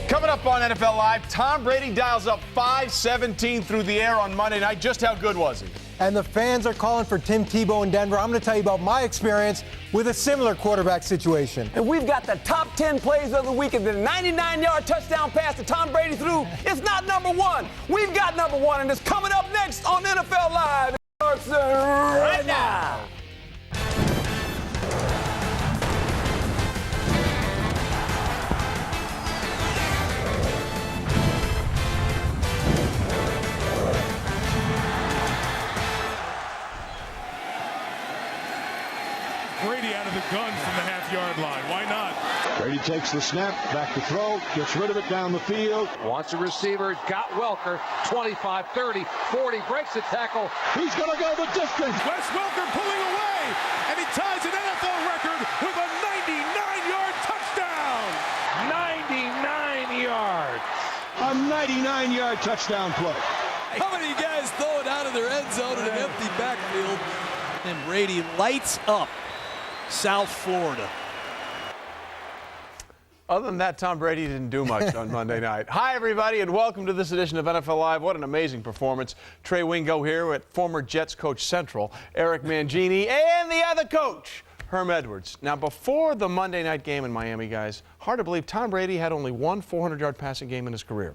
Coming up on NFL Live, Tom Brady dials up 517 through the air on Monday night. Just how good was he? And the fans are calling for Tim Tebow in Denver. I'm going to tell you about my experience with a similar quarterback situation. And we've got the top 10 plays of the week, and the 99-yard touchdown pass that Tom Brady threw is not number one. We've got number one, and it's coming up next on NFL Live. It starts right now. Brady out of the gun from the half-yard line. Why not? Brady takes the snap, back to throw, gets rid of it down the field. Wants a receiver, got Welker, 25, 30, 40, breaks the tackle. He's going to go the distance. Wes Welker pulling away, and he ties an NFL record with a 99-yard touchdown. 99 yards. A 99-yard touchdown play. How many guys throw it out of their end zone in an empty backfield? And Brady lights up South Florida. Other than that, Tom Brady didn't do much on Monday night. Hi, everybody, and welcome to this edition of NFL Live. What an amazing performance. Trey Wingo here with former Jets coach Central, Eric Mangini, and the other coach, Herm Edwards. Now, before the Monday night game in Miami, guys, hard to believe Tom Brady had only one 400-yard passing game in his career.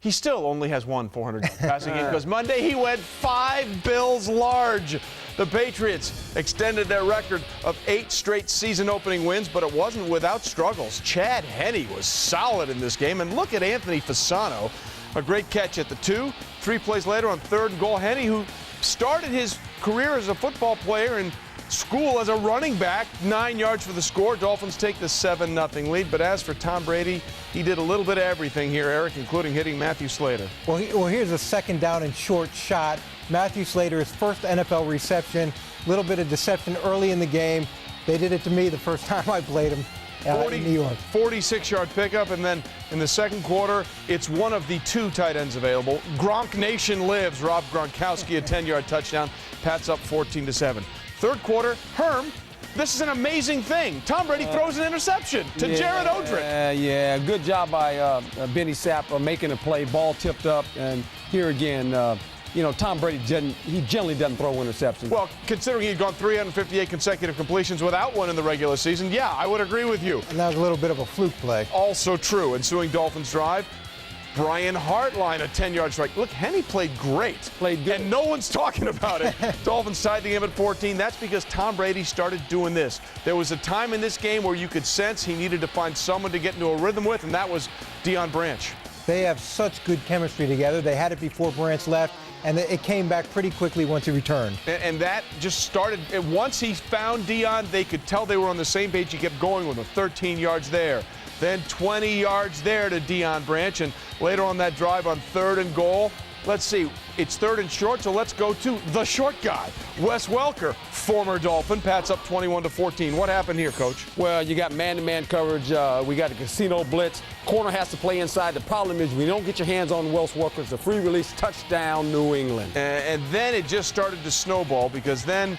He still only has one 400-yard passing game because Monday he went 5 Bills large. The Patriots extended their record of 8 straight season-opening wins, but it wasn't without struggles. Chad Henne was solid in this game, and look at Anthony Fasano. A great catch at the 2. 3 plays later on 3rd and goal, Henne, who started his career as a football player in school as a running back, 9 yards for the score. Dolphins take the 7-0 lead. But as for Tom Brady, he did a little bit of everything here, Eric, including hitting Matthew Slater. Well, here's a 2nd down and short shot. Matthew Slater, his first NFL reception. A little bit of deception early in the game. They did it to me the first time I played him in New York. 46-yard pickup, and then in the second quarter, it's one of the 2 tight ends available. Gronk Nation lives. Rob Gronkowski, a 10-yard touchdown. Pats up 14-7. Third quarter, Herm, this is an amazing thing. Tom Brady throws an interception to Jared Odrick. Yeah, good job by Benny Sapp making a play, ball tipped up, and here again, Tom Brady generally doesn't throw interceptions. Well, considering he'd gone 358 consecutive completions without one in the regular season, yeah, I would agree with you. And that was a little bit of a fluke play. Also true. Ensuing Dolphins drive, Brian Hartline, a 10-yard strike. Look, Henne played great. Played good. And no one's talking about it. Dolphins tied the game at 14. That's because Tom Brady started doing this. There was a time in this game where you could sense he needed to find someone to get into a rhythm with, and that was Deion Branch. They have such good chemistry together. They had it before Branch left, and it came back pretty quickly once he returned. And that just started. Once he found Deion, they could tell they were on the same page. He kept going with him. 13 yards there. Then 20 yards there to Deion Branch. And later on that drive on 3rd and goal, let's see, it's 3rd and short, so let's go to the short guy, Wes Welker, former Dolphin, pats up 21-14. What happened here, Coach? Well, you got man-to-man coverage. We got a casino blitz. Corner has to play inside. The problem is we don't get your hands on Wes Welker. It's a free release touchdown, New England. And then it just started to snowball because then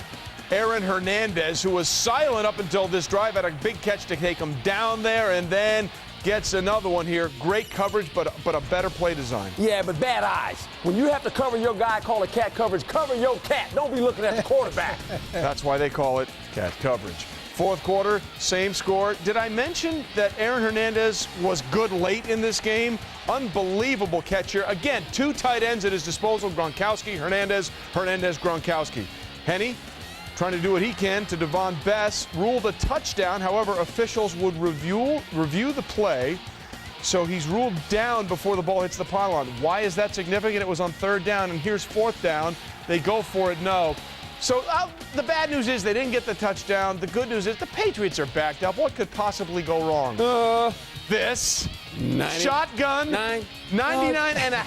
Aaron Hernandez, who was silent up until this drive, had a big catch to take him down there, and then gets another one here. Great coverage, but a better play design. Yeah, but bad eyes. When you have to cover your guy, call it cat coverage. Cover your cat. Don't be looking at the quarterback. That's why they call it cat coverage. 4th quarter, same score. Did I mention that Aaron Hernandez was good late in this game? Unbelievable catch here. Again, 2 tight ends at his disposal, Gronkowski, Hernandez, Gronkowski. Henne trying to do what he can to Devon Bess, ruled a touchdown. However, officials would review the play, so he's ruled down before the ball hits the pylon. Why is that significant? It was on 3rd down, and here's 4th down. They go for it, no. So the bad news is they didn't get the touchdown. The good news is the Patriots are backed up. What could possibly go wrong? This 90, shotgun, 99 and a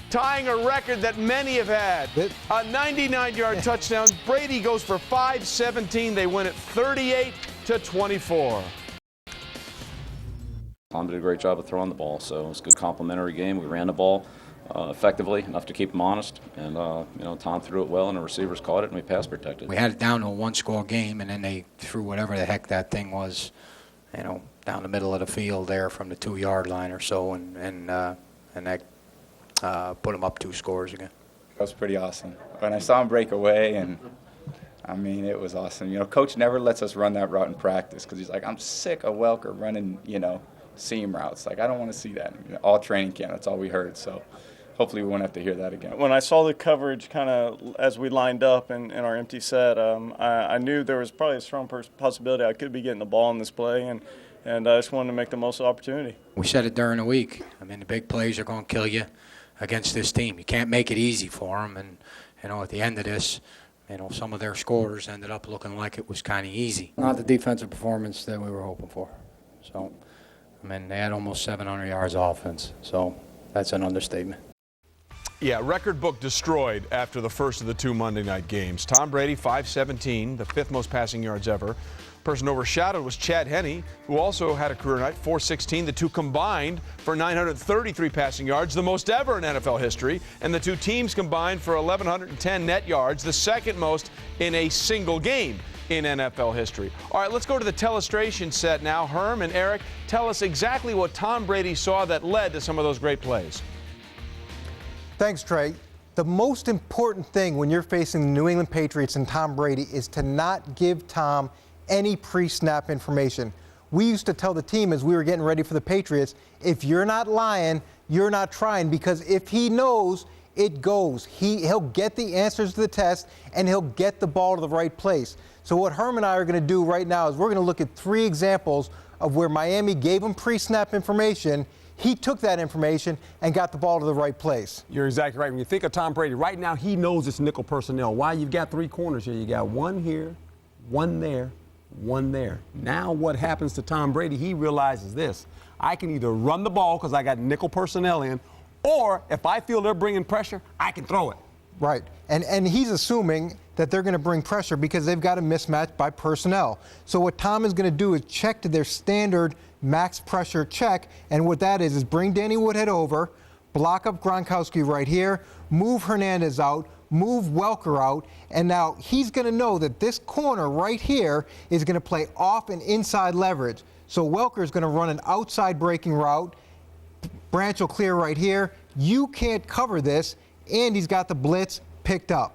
tying a record that many have had. A 99-yard touchdown. Brady goes for 517. They win it 38-24. Tom did a great job of throwing the ball, so it was a good complimentary game. We ran the ball effectively, enough to keep him honest, and Tom threw it well, and the receivers caught it, and we pass protected. We had it down to a 1-score game, and then they threw whatever the heck that thing was, down the middle of the field there from the 2-yard line or so, and that put him up 2 scores again. That was pretty awesome. When I saw him break away, and I mean, it was awesome. You know, Coach never lets us run that route in practice because he's like, I'm sick of Welker running, you know, seam routes. Like, I don't want to see that. You know, all training camp, that's all we heard. So hopefully we won't have to hear that again. When I saw the coverage kind of as we lined up in our empty set, I knew there was probably a strong possibility I could be getting the ball in this play, and I just wanted to make the most of the opportunity. We said it during the week. I mean, the big plays are going to kill you against this team. You can't make it easy for them, and, you know, at the end of this, you know, some of their scores ended up looking like it was kind of easy. Not the defensive performance that we were hoping for. So, I mean, they had almost 700 yards offense, so that's an understatement. Yeah, record book destroyed after the first of the 2 Monday night games. Tom Brady, 517, the 5th most passing yards ever. Person overshadowed was Chad Henne, who also had a career night, 416. The two combined for 933 passing yards, the most ever in NFL history. And the two teams combined for 1,110 net yards, the second most in a single game in NFL history. All right, let's go to the telestration set now. Herm and Eric, tell us exactly what Tom Brady saw that led to some of those great plays. Thanks, Trey. The most important thing when you're facing the New England Patriots and Tom Brady is to not give Tom any pre-snap information. We used to tell the team as we were getting ready for the Patriots, if you're not lying, you're not trying, because if he knows, it goes. He'll get the answers to the test, and he'll get the ball to the right place. So what Herm and I are going to do right now is we're going to look at 3 examples of where Miami gave him pre-snap information. He took that information and got the ball to the right place. You're exactly right. When you think of Tom Brady, right now he knows it's nickel personnel. Why? You've got 3 corners here. You got one here, one there, one there. Now what happens to Tom Brady, he realizes this. I can either run the ball because I got nickel personnel in, or if I feel they're bringing pressure, I can throw it. Right. And he's assuming that they're going to bring pressure because they've got a mismatch by personnel. So what Tom is going to do is check to their standard max pressure check, and what that is bring Danny Woodhead over, block up Gronkowski right here, move Hernandez out, move Welker out, and now he's going to know that this corner right here is going to play off and inside leverage. So Welker is going to run an outside breaking route. Branch will clear right here. You can't cover this, and he's got the blitz picked up.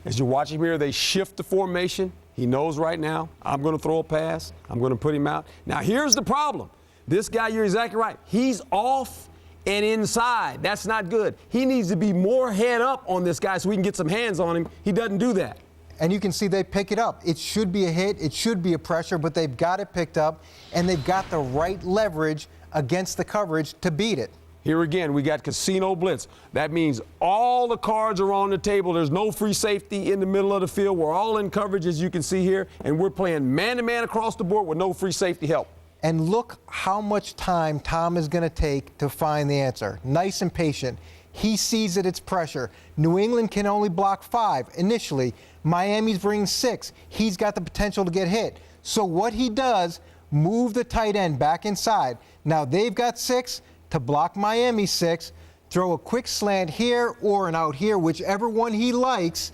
As you watch him here, they shift the formation. He knows right now, I'm going to throw a pass. I'm going to put him out. Now, here's the problem. This guy, you're exactly right. He's off and inside. That's not good. He needs to be more head up on this guy so we can get some hands on him. He doesn't do that. And you can see they pick it up. It should be a hit. It should be a pressure, but they've got it picked up, and they've got the right leverage against the coverage to beat it. Here again, we got casino blitz. That means all the cards are on the table. There's no free safety in the middle of the field. We're all in coverage, as you can see here, and we're playing man-to-man across the board with no free safety help. And look how much time Tom is going to take to find the answer. Nice and patient. He sees that it's pressure. New England can only block 5 initially. Miami's bringing 6. He's got the potential to get hit. So what he does, move the tight end back inside. Now they've got 6 to block Miami 6. Throw a quick slant here or an out here, whichever one he likes.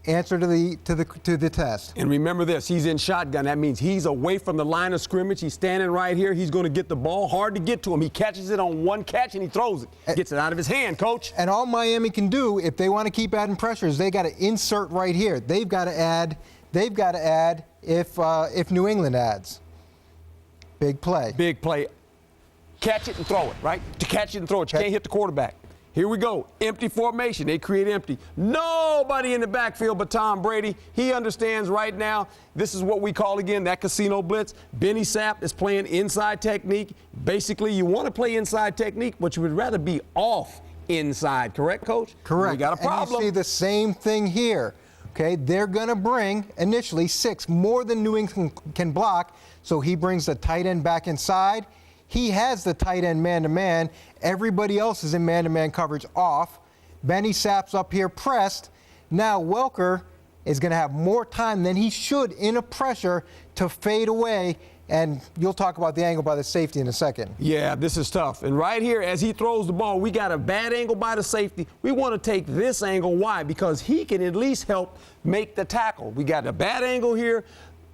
Answer to the test. And remember this, he's in shotgun. That means he's away from the line of scrimmage. He's standing right here. He's going to get the ball. Hard to get to him. He catches it on one catch and he throws it. Gets it out of his hand, coach. And all Miami can do, if they want to keep adding pressure, is they got to insert right here. They've got to add. They've got to add if New England adds. Big play. Big play. Catch it and throw it, right? To catch it and throw it. You can't hit the quarterback. Here we go. Empty formation. They create empty. Nobody in the backfield but Tom Brady. He understands right now. This is what we call, again, that casino blitz. Benny Sapp is playing inside technique. Basically, you want to play inside technique, but you would rather be off inside. Correct, Coach? Correct. We got a problem. And you see the same thing here. Okay, they're going to bring initially 6, more than New England can block. So he brings the tight end back inside. He has the tight end man-to-man. Everybody else is in man-to-man coverage off. Benny Sapp's up here pressed. Now Welker is going to have more time than he should in a pressure to fade away. And you'll talk about the angle by the safety in a second. Yeah, this is tough. And right here, as he throws the ball, we got a bad angle by the safety. We want to take this angle. Why? Because he can at least help make the tackle. We got a bad angle here.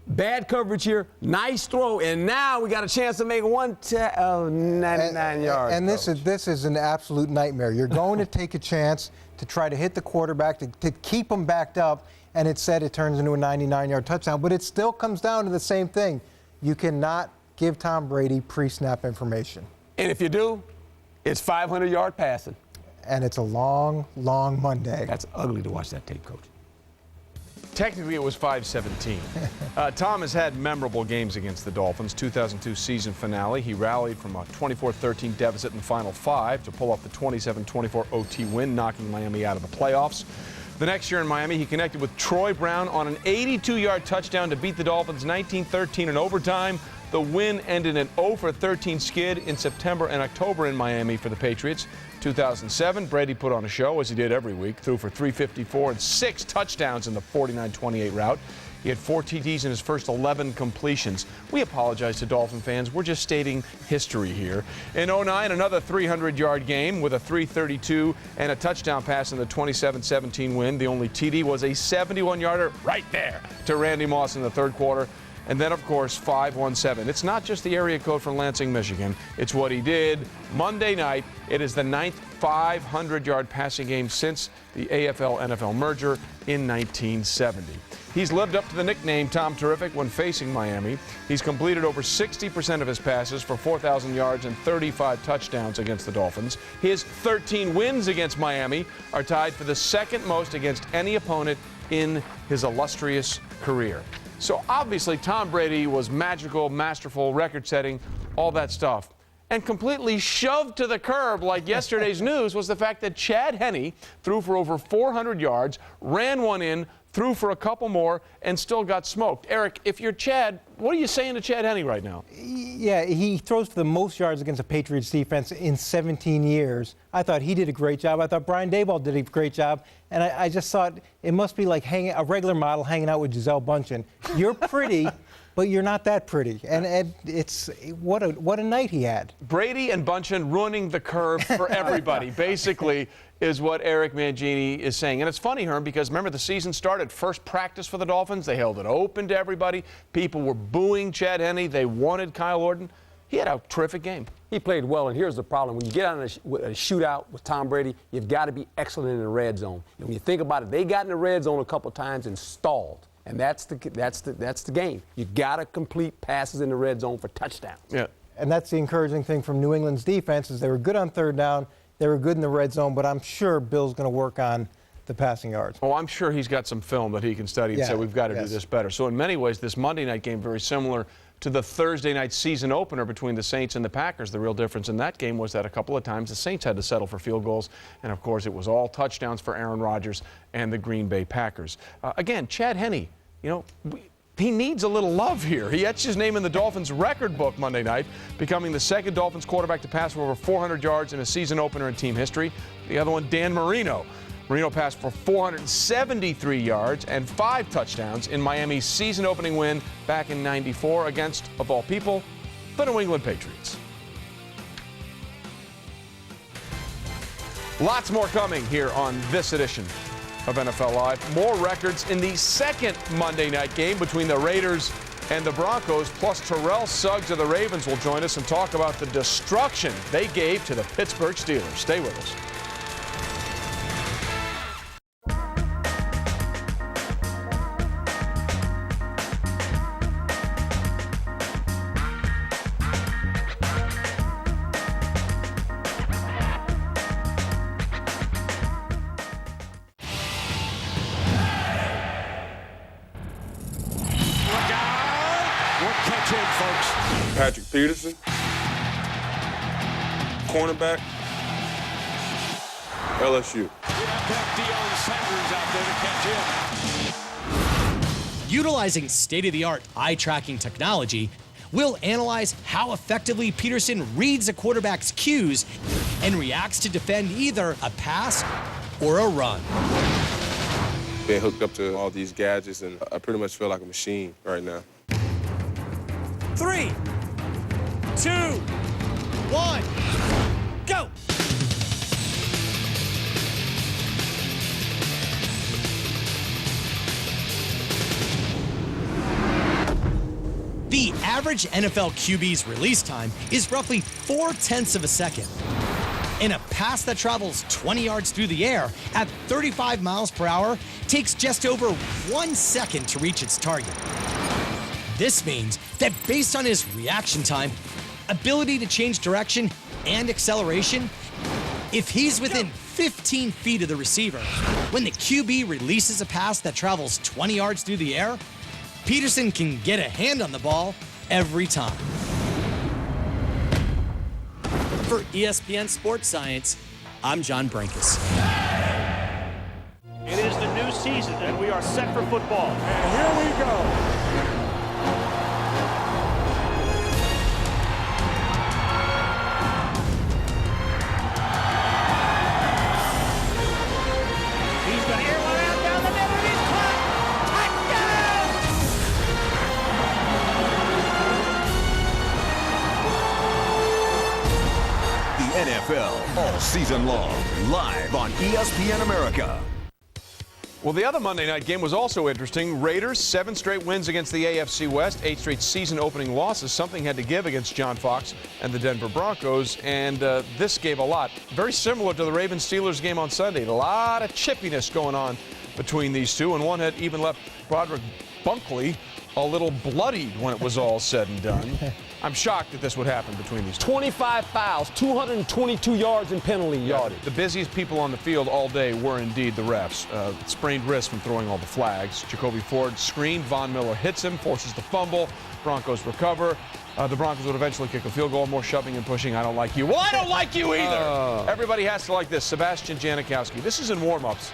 Bad coverage here, nice throw, and now we got a chance to make 99 yards. And this is an absolute nightmare. You're going to take a chance to try to hit the quarterback, to keep him backed up, and it turns into a 99-yard touchdown. But it still comes down to the same thing. You cannot give Tom Brady pre-snap information. And if you do, it's 500-yard passing. And it's a long, long Monday. That's ugly to watch that tape, Coach. Technically, it was 5-17. Tom has had memorable games against the Dolphins. 2002 season finale, he rallied from a 24-13 deficit in the final 5 to pull off the 27-24 OT win, knocking Miami out of the playoffs. The next year in Miami, he connected with Troy Brown on an 82-yard touchdown to beat the Dolphins 19-13 in overtime. The win ended an 0-13 skid in September and October in Miami for the Patriots. 2007, Brady put on a show, as he did every week, threw for 354 and 6 touchdowns in the 49-28 route. He had 4 TDs in his first 11 completions. We apologize to Dolphin fans. We're just stating history here. In 09, another 300-yard game with a 332 and a touchdown pass in the 27-17 win. The only TD was a 71-yarder right there to Randy Moss in the third quarter. And then, of course, 517. It's not just the area code from Lansing, Michigan. It's what he did Monday night. It is the 9th 500-yard passing game since the AFL-NFL merger in 1970. He's lived up to the nickname Tom Terrific when facing Miami. He's completed over 60% of his passes for 4,000 yards and 35 touchdowns against the Dolphins. His 13 wins against Miami are tied for the second most against any opponent in his illustrious career. So obviously Tom Brady was magical, masterful, record-setting, all that stuff. And completely shoved to the curb like yesterday's news was the fact that Chad Henne threw for over 400 yards, ran one in, threw for a couple more, and still got smoked. Eric, if you're Chad, what are you saying to Chad Henne right now? Yeah, he throws for the most yards against the Patriots defense in 17 years. I thought he did a great job. I thought Brian Daboll did a great job. And I just thought it must be like a regular model hanging out with Gisele Bündchen. You're pretty, but you're not that pretty. And it's what a night he had. Brady and Bündchen ruining the curve for everybody, basically, is what Eric Mangini is saying. And it's funny, Herm, because remember the season started, first practice for the Dolphins. They held it open to everybody. People were booing Chad Henne. They wanted Kyle Orton. He had a terrific game. He played well, and here's the problem. When you get on a shootout with Tom Brady, you've got to be excellent in the red zone. And when you think about it, they got in the red zone a couple times and stalled. And that's the game. You got to complete passes in the red zone for touchdowns. Yeah. And that's the encouraging thing from New England's defense is they were good on third down. They were good in the red zone, but I'm sure Bill's going to work on the passing yards. Oh, I'm sure he's got some film that he can study and say we've got to do this better. So in many ways, this Monday night game very similar to the Thursday night season opener between the Saints and the Packers. The real difference in that game was that a couple of times the Saints had to settle for field goals, and of course it was all touchdowns for Aaron Rodgers and the Green Bay Packers. Again, Chad Henne, you know, he needs a little love here. He etched his name in the Dolphins record book Monday night, becoming the second Dolphins quarterback to pass for over 400 yards in a season opener in team history. The other one, Dan Marino. Marino passed for 473 yards and 5 touchdowns in Miami's season-opening win back in '94 against, of all people, the New England Patriots. Lots more coming here on this edition of NFL Live. More records in the second Monday night game between the Raiders and the Broncos, plus Terrell Suggs of the Ravens will join us and talk about the destruction they gave to the Pittsburgh Steelers. Stay with us. Patrick Peterson, cornerback, LSU. Utilizing state-of-the-art eye-tracking technology, we'll analyze how effectively Peterson reads a quarterback's cues and reacts to defend either a pass or a run. Being hooked up to all these gadgets, and I pretty much feel like a machine right now. 3, 2, 1, go! average NFL QB's release time is roughly 0.4 of a second. And a pass that travels 20 yards through the air at 35 miles per hour takes just over 1 second to reach its target. This means that based on his reaction time, ability to change direction, and acceleration, if he's within 15 feet of the receiver, when the QB releases a pass that travels 20 yards through the air, Peterson can get a hand on the ball every time. For ESPN Sports Science, I'm John Brinkus. It is the new season, and we are set for football. And here we go. He's going to air one out down the middle, and he's caught. The NFL all season long, live on ESPN America. Well, the other Monday night game was also interesting. Raiders, 7 straight wins against the AFC West, 8 straight season-opening losses. Something had to give against John Fox and the Denver Broncos, and this gave a lot. Very similar to the Ravens-Steelers game on Sunday. A lot of chippiness going on between these two, and one had even left Broderick Bunkley a little bloodied when it was all said and done. I'm shocked that this would happen between these two. 25 fouls, 222 yards in penalty yardage. The busiest people on the field all day were indeed the refs. Sprained wrist from throwing all the flags. Jacoby Ford screened. Von Miller hits him, forces the fumble. Broncos recover. The Broncos would eventually kick a field goal. More shoving and pushing. I don't like you. Well, I don't like you either. Everybody has to like this. Sebastian Janikowski. This is in warm-ups.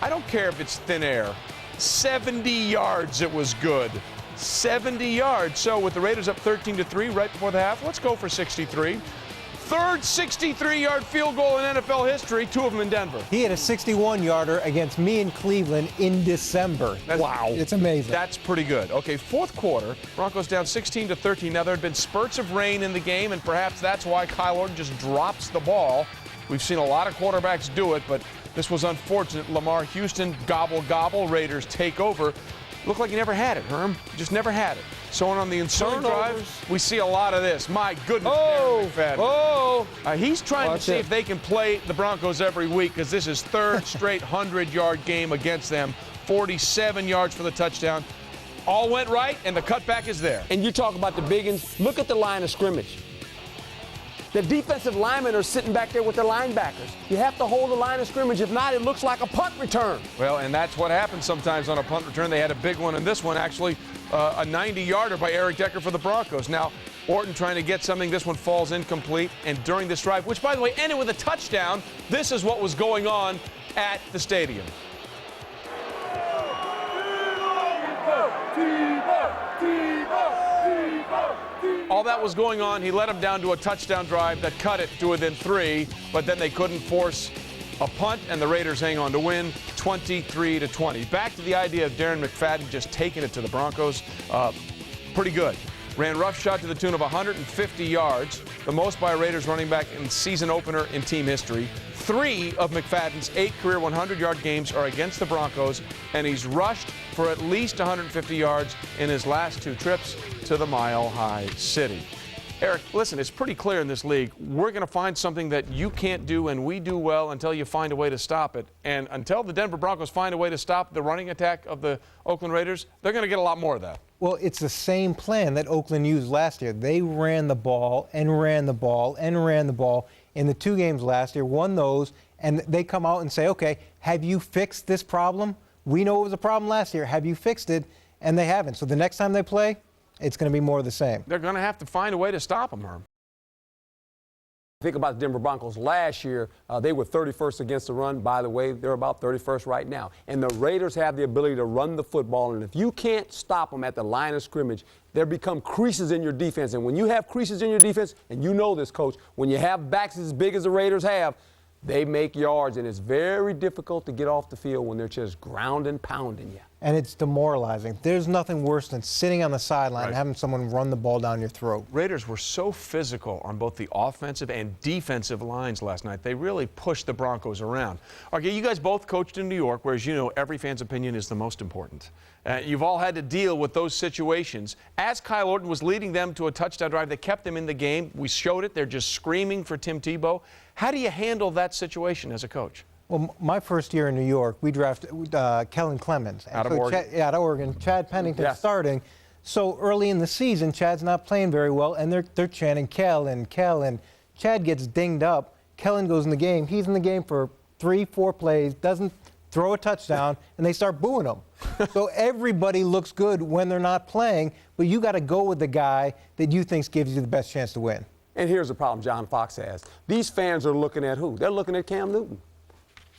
I don't care if it's thin air. 70 yards, it was good. 70 yards. So with the Raiders up 13-3 right before the half, let's go for 63. Third 63-yard field goal in NFL history, 2 of them in Denver. He had a 61-yarder against me in Cleveland in December. Wow. It's amazing. That's pretty good. Okay, fourth quarter, Broncos down 16-13. Now, there had been spurts of rain in the game, and perhaps that's why Kyle Orton just drops the ball. We've seen a lot of quarterbacks do it, but this was unfortunate. Lamar Houston, gobble, gobble. Raiders take over. Looked like he never had it, Herm. Just never had it. So on the ensuing drive, we see a lot of this. My goodness, he's trying to see if they can play the Broncos every week, because this is third straight 100-yard game against them. 47 yards for the touchdown. All went right, and the cutback is there. And you talk about the big ones. Look at the line of scrimmage. The defensive linemen are sitting back there with their linebackers. You have to hold the line of scrimmage. If not, it looks like a punt return. Well, and that's what happens sometimes on a punt return. They had a big one in this one, actually, a 90-yarder by Eric Decker for the Broncos. Now, Orton trying to get something. This one falls incomplete. And during this drive, which, by the way, ended with a touchdown, this is what was going on at the stadium. All that was going on, he led them down to a touchdown drive that cut it to within 3, but then they couldn't force a punt, and the Raiders hang on to win 23-20. Back to the idea of Darren McFadden just taking it to the Broncos. Pretty good. Ran roughshod to the tune of 150 yards, the most by a Raiders running back in season opener in team history. 3 of McFadden's 8 career 100-yard games are against the Broncos, and he's rushed for at least 150 yards in his last 2 trips to the Mile High City. Eric, listen, it's pretty clear in this league, we're going to find something that you can't do and we do well until you find a way to stop it. And until the Denver Broncos find a way to stop the running attack of the Oakland Raiders, they're going to get a lot more of that. Well, it's the same plan that Oakland used last year. They ran the ball and ran the ball and ran the ball in the 2 games last year, won those, and they come out and say, okay, have you fixed this problem? We know it was a problem last year. Have you fixed it? And they haven't. So the next time they play, it's going to be more of the same. They're going to have to find a way to stop them, Herm. Think about the Denver Broncos last year. They were 31st against the run. By the way, they're about 31st right now. And the Raiders have the ability to run the football. And if you can't stop them at the line of scrimmage, there become creases in your defense. And when you have creases in your defense, and you know this, Coach, when you have backs as big as the Raiders have, they make yards. And it's very difficult to get off the field when they're just ground and pounding you. and it's demoralizing. There's nothing worse than sitting on the sideline Right. and having someone run the ball down your throat. Raiders were so physical on both the offensive and defensive lines last night. They really pushed the Broncos around. Okay, you guys both coached in New York, whereas you know every fan's opinion is the most important. You've all had to deal with those situations. As Kyle Orton was leading them to a touchdown drive that kept them in the game, we showed it. They're just screaming for Tim Tebow. How do you handle that situation as a coach? Well, my first year in New York, we drafted Kellen Clemens. Out of Oregon. Out of Oregon. Chad Pennington Yeah. starting. So early in the season, Chad's not playing very well, and they're chanting Kellen, Kellen. Chad gets dinged up. Kellen goes in the game. He's in the game for 3-4 plays, doesn't throw a touchdown, and they start booing him. So everybody looks good when they're not playing, but you got to go with the guy that you think gives you the best chance to win. And here's the problem John Fox has. These fans are looking at who? They're looking at Cam Newton.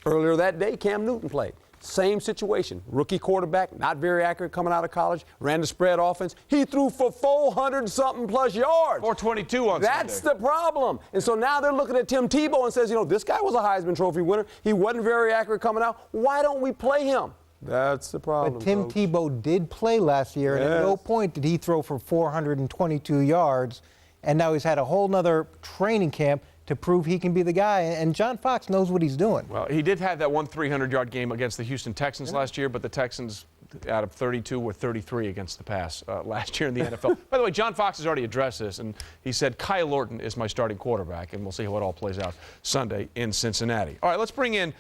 Earlier that day, Cam Newton played. Same situation. Rookie quarterback, not very accurate coming out of college, ran the spread offense. He threw for 400-something plus yards. 422 on That's Sunday. the problem. And so now they're looking at Tim Tebow and says, you know, this guy was a Heisman Trophy winner. He wasn't very accurate coming out. Why don't we play him? That's the problem. But Tim Coach. Tebow did play last year, and at no point did he throw for 422 yards. And now he's had a whole nother training camp to prove he can be the guy. And John Fox knows what he's doing. Well, he did have that one 300-yard game against the Houston Texans last year, but the Texans, out of 32, were 33 against the pass last year in the NFL. By the way, John Fox has already addressed this, and he said, Kyle Orton is my starting quarterback, and we'll see how it all plays out Sunday in Cincinnati. All right, let's bring in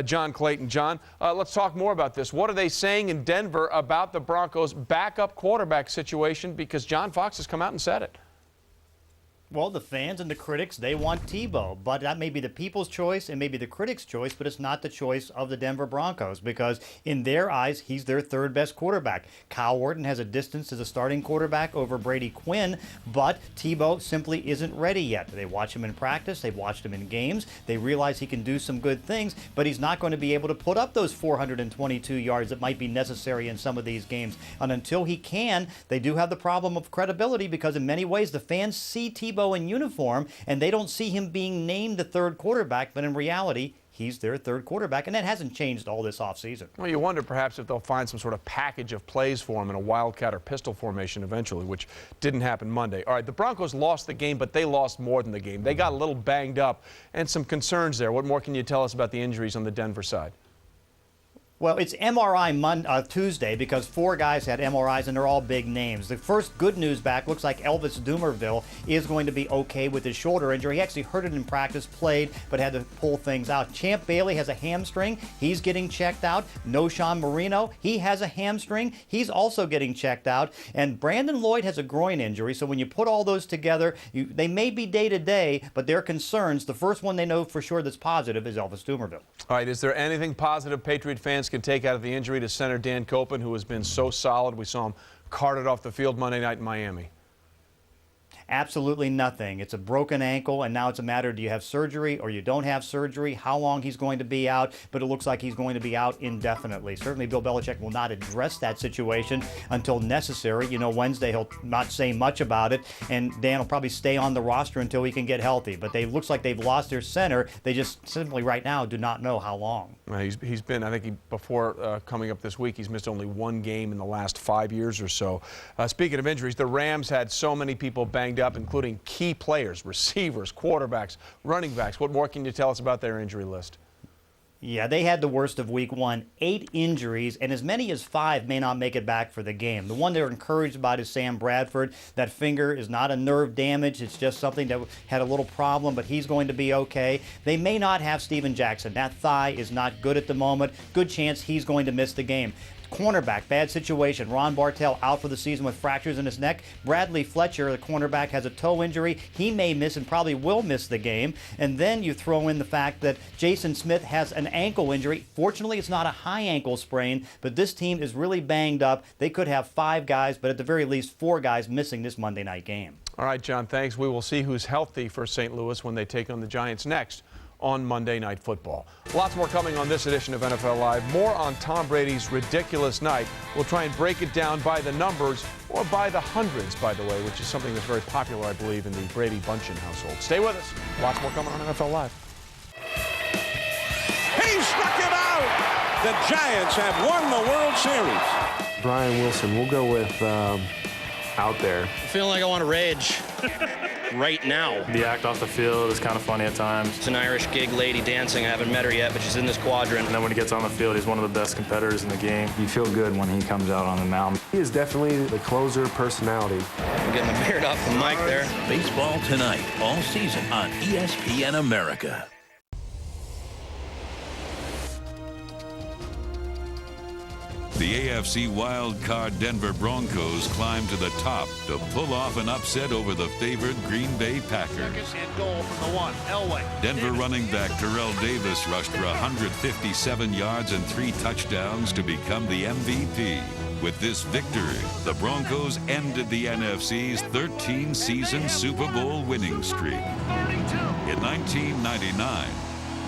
John Clayton. John, let's talk more about this. What are they saying in Denver about the Broncos' backup quarterback situation? Because John Fox has come out and said it. Well, the fans and the critics, they want Tebow, but that may be the people's choice and maybe the critics' choice, but it's not the choice of the Denver Broncos because in their eyes, he's their third best quarterback. Kyle Orton has a distance as a starting quarterback over Brady Quinn, but Tebow simply isn't ready yet. They watch him in practice, they've watched him in games, they realize he can do some good things, but he's not going to be able to put up those 422 yards that might be necessary in some of these games. And until he can, they do have the problem of credibility because in many ways the fans see Tebow in uniform and they don't see him being named the third quarterback, but in reality he's their third quarterback, and that hasn't changed all this offseason. Well, you wonder perhaps if they'll find some sort of package of plays for him in a wildcat or pistol formation eventually, which didn't happen Monday. All right, the Broncos lost the game, but they lost more than the game. They got a little banged up and some concerns there. What more can you tell us about the injuries on the Denver side? Well, it's MRI Tuesday because 4 guys had MRIs and they're all big names. The first good news back looks like Elvis Dumervil is going to be okay with his shoulder injury. He actually hurt it in practice, played, but had to pull things out. Champ Bailey has a hamstring. He's getting checked out. Noshawn Marino, he has a hamstring. He's also getting checked out. And Brandon Lloyd has a groin injury. So when you put all those together, they may be day to day, but they're concerns. The first one they know for sure that's positive is Elvis Dumervil. All right, is there anything positive Patriot fans can take out of the injury to center Dan Copen, who has been so solid? We saw him carted off the field Monday night in Miami. Absolutely nothing. It's a broken ankle, and now it's a matter, do you have surgery or you don't have surgery, how long he's going to be out, but it looks like he's going to be out indefinitely. Certainly Bill Belichick will not address that situation until necessary. You know, Wednesday he'll not say much about it, and Dan will probably stay on the roster until he can get healthy. But it looks like they've lost their center. They just simply right now do not know how long. He's been, I think before coming up this week, he's missed only 1 game in the last 5 years or so. Speaking of injuries, the Rams had so many people banged up, including key players, receivers, quarterbacks, running backs. What more can you tell us about their injury list? Yeah, they had the worst of week 1, 8 injuries, and as many as 5 may not make it back for the game. The one they're encouraged about is Sam Bradford. That finger is not a nerve damage. It's just something that had a little problem, but he's going to be okay. They may not have Steven Jackson. That thigh is not good at the moment. Good chance he's going to miss the game. Cornerback, bad situation. Ron Bartell out for the season with fractures in his neck. Bradley Fletcher, the cornerback, has a toe injury. He may miss and probably will miss the game. And then you throw in the fact that Jason Smith has an ankle injury. Fortunately, it's not a high ankle sprain, but this team is really banged up. They could have 5 guys, but at the very least 4 guys missing this Monday night game. All right, John, thanks. We will see who's healthy for St. Louis when they take on the Giants next on Monday Night Football. Lots more coming on this edition of NFL Live. More on Tom Brady's ridiculous night. We'll try and break it down by the numbers or by the hundreds, by the way, which is something that's very popular, I believe, in the Brady-Bunchen household. Stay with us. Lots more coming on NFL Live. He struck him out. The Giants have won the World Series. Brian Wilson, we'll go with out there. I feel like I want to rage right now. The act off the field is kind of funny at times. It's an Irish gig lady dancing. I haven't met her yet, but she's in this quadrant. And then when he gets on the field, he's one of the best competitors in the game. You feel good when he comes out on the mound. He is definitely the closer personality. I'm getting the beard off the mic there. Baseball tonight, all season on ESPN America. The AFC wildcard Denver Broncos climbed to the top to pull off an upset over the favored Green Bay Packers. Second and goal from the 1. Elway. Denver running back Terrell Davis rushed for 157 yards and 3 touchdowns to become the MVP. With this victory, the Broncos ended the NFC's 13-season Super Bowl winning streak. In 1999,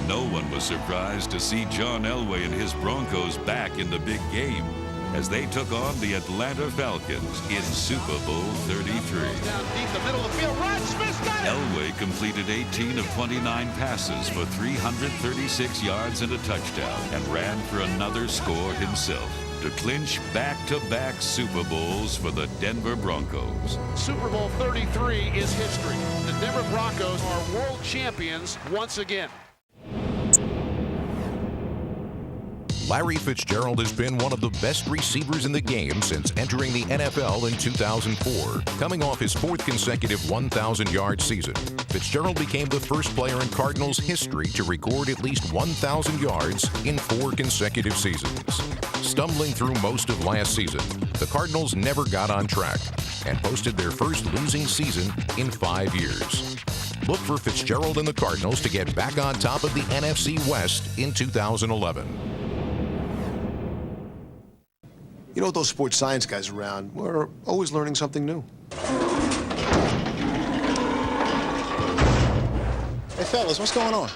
no one was surprised to see John Elway and his Broncos back in the big game as they took on the Atlanta Falcons in Super Bowl 33. Down deep the middle of the field. Rod Smith got it. Elway completed 18 of 29 passes for 336 yards and a touchdown and ran for another score himself to clinch back-to-back Super Bowls for the Denver Broncos. Super Bowl 33 is history. The Denver Broncos are world champions once again. Larry Fitzgerald has been one of the best receivers in the game since entering the NFL in 2004. Coming off his 4th consecutive 1,000-yard season, Fitzgerald became the first player in Cardinals history to record at least 1,000 yards in 4 consecutive seasons. Stumbling through most of last season, the Cardinals never got on track and posted their first losing season in 5 years. Look for Fitzgerald and the Cardinals to get back on top of the NFC West in 2011. You know, with those sports science guys around, we're always learning something new. Hey, fellas, what's going on?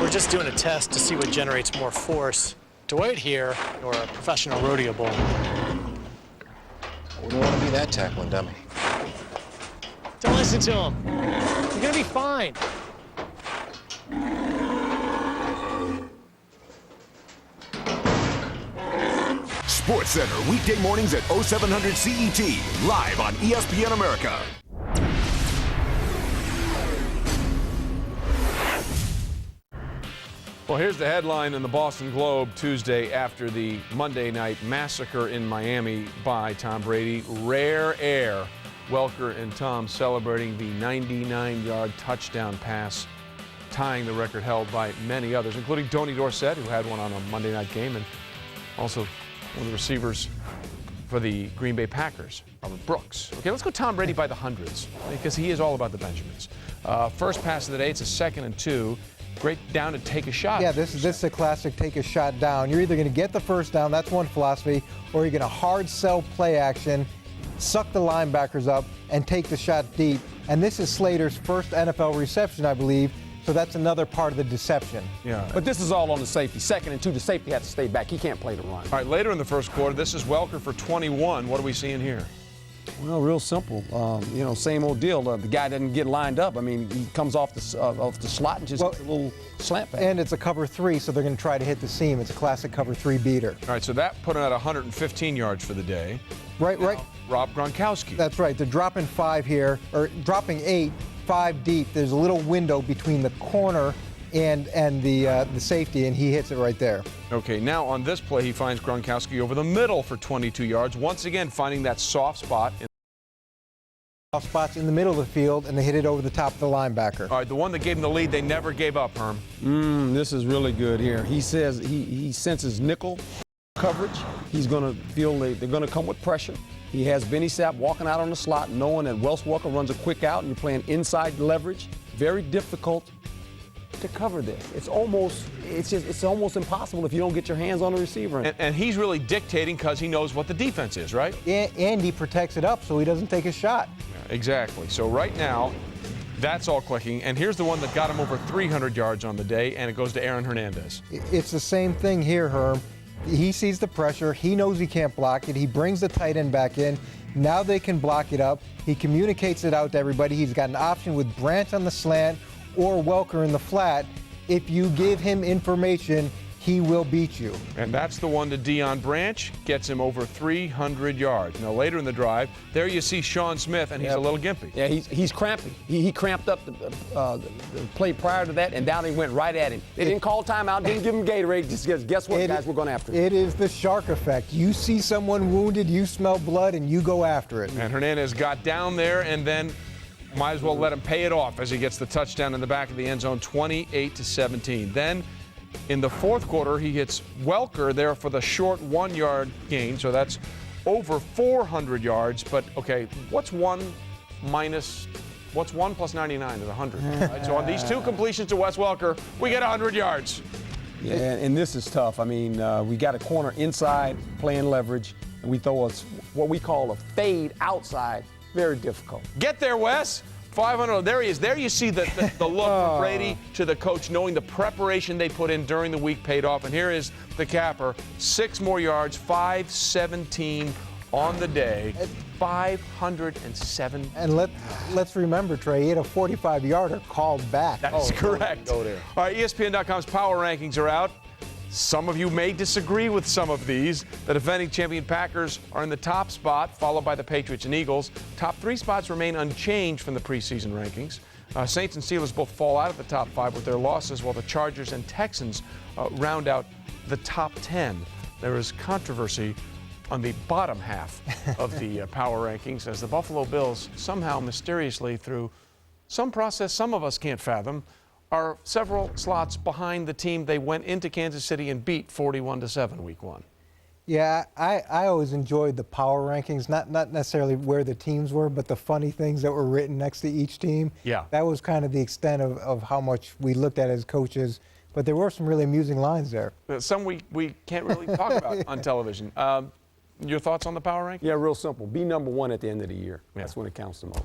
We're just doing a test to see what generates more force, Dwight here or a professional rodeo bull. We don't want to be that tackling dummy. Don't listen to him. You're gonna be fine. Sports Center, weekday mornings at 0700 CET, live on ESPN America. Well, here's the headline in the Boston Globe Tuesday after the Monday night massacre in Miami by Tom Brady. Rare air. Welker and Tom celebrating the 99-yard touchdown pass, tying the record held by many others, including Tony Dorsett, who had one on a Monday night game, and also one of the receivers for the Green Bay Packers, Robert Brooks. Okay, let's go Tom Brady by the hundreds, because he is all about the Benjamins. First pass of the day, it's a 2nd and 2. Great down to take a shot. Yeah, this is a classic take a shot down. You're either going to get the first down, that's one philosophy, or you're going to hard sell play action, suck the linebackers up, and take the shot deep. And this is Slater's first NFL reception, I believe, so that's another part of the deception. Yeah. But this is all on the safety. 2nd and 2, the safety has to stay back. He can't play the run. All right, later in the first quarter, this is Welker for 21. What are we seeing here? Well, real simple. You know, same old deal. The guy doesn't get lined up. I mean, he comes off the slot and just gets a little slant back. And it's a cover 3, so they're going to try to hit the seam. It's a classic cover 3 beater. All right, so that put him at 115 yards for the day. Right. Rob Gronkowski. That's right. They're dropping 5 here, or dropping 8, 5 deep. There's a little window between the corner and the safety, and he hits it right there. Okay, now on this play, he finds Gronkowski over the middle for 22 yards. Once again, finding that soft spot. Soft spots in the middle of the field, and they hit it over the top of the linebacker. All right, the one that gave him the lead, they never gave up, Herm. This is really good here. He says he senses nickel coverage. He's going to feel they're going to come with pressure. He has Benny Sapp walking out on the slot, knowing that Wells Walker runs a quick out, and you're playing inside leverage. Very difficult to cover this. It's almost impossible if you don't get your hands on the receiver. And he's really dictating because he knows what the defense is, right? And he protects it up so he doesn't take a shot. Yeah, exactly. So right now, that's all clicking. And here's the one that got him over 300 yards on the day, and it goes to Aaron Hernandez. It's the same thing here, Herm. He sees the pressure. He knows he can't block it. He brings the tight end back in. Now they can block it up. He communicates it out to everybody. He's got an option with Branch on the slant or Welker in the flat. If you give him information, he will beat you. And that's the one to Deion Branch, gets him over 300 yards. Now, later in the drive, there you see Sean Smith, and he's a little gimpy. Yeah, he's cramping. He cramped up the play prior to that, and down he went right at him. They didn't call timeout, didn't give him Gatorade, just guess what, guys, we're going after him. It is the shark effect. You see someone wounded, you smell blood, and you go after it. And Hernandez got down there, and then might as well let him pay it off as he gets the touchdown in the back of the end zone, 28-17. Then in the fourth quarter, he hits Welker there for the short 1-yard gain, so that's over 400 yards. But, okay, what's 1 plus 99 is 100. Right? So on these two completions to Wes Welker, we get 100 yards. Yeah, and this is tough. I mean, we got a corner inside playing leverage, and we throw what we call a fade outside. Very difficult. Get there, Wes. 500. There he is. There you see the look from Brady to the coach, knowing the preparation they put in during the week paid off. And here is the capper. 6 more yards, 517 on the day. 507. And let's remember, Trey, he had a 45-yarder called back. That's correct. Go there. All right, ESPN.com's power rankings are out. Some of you may disagree with some of these. The defending champion Packers are in the top spot, followed by the Patriots and Eagles. Top 3 spots remain unchanged from the preseason rankings. Saints and Steelers both fall out of the top 5 with their losses, while the Chargers and Texans round out the top 10. There is controversy on the bottom half of the power rankings as the Buffalo Bills somehow mysteriously, through some process some of us can't fathom, are several slots behind the team they went into Kansas City and beat 41-7 week 1. Yeah, I always enjoyed the power rankings, not necessarily where the teams were, but the funny things that were written next to each team. Yeah. That was kind of the extent of how much we looked at as coaches. But there were some really amusing lines there. Some we can't really talk about on television. Your thoughts on the power ranking? Yeah, real simple. Be number 1 at the end of the year. Yeah. That's when it counts the most.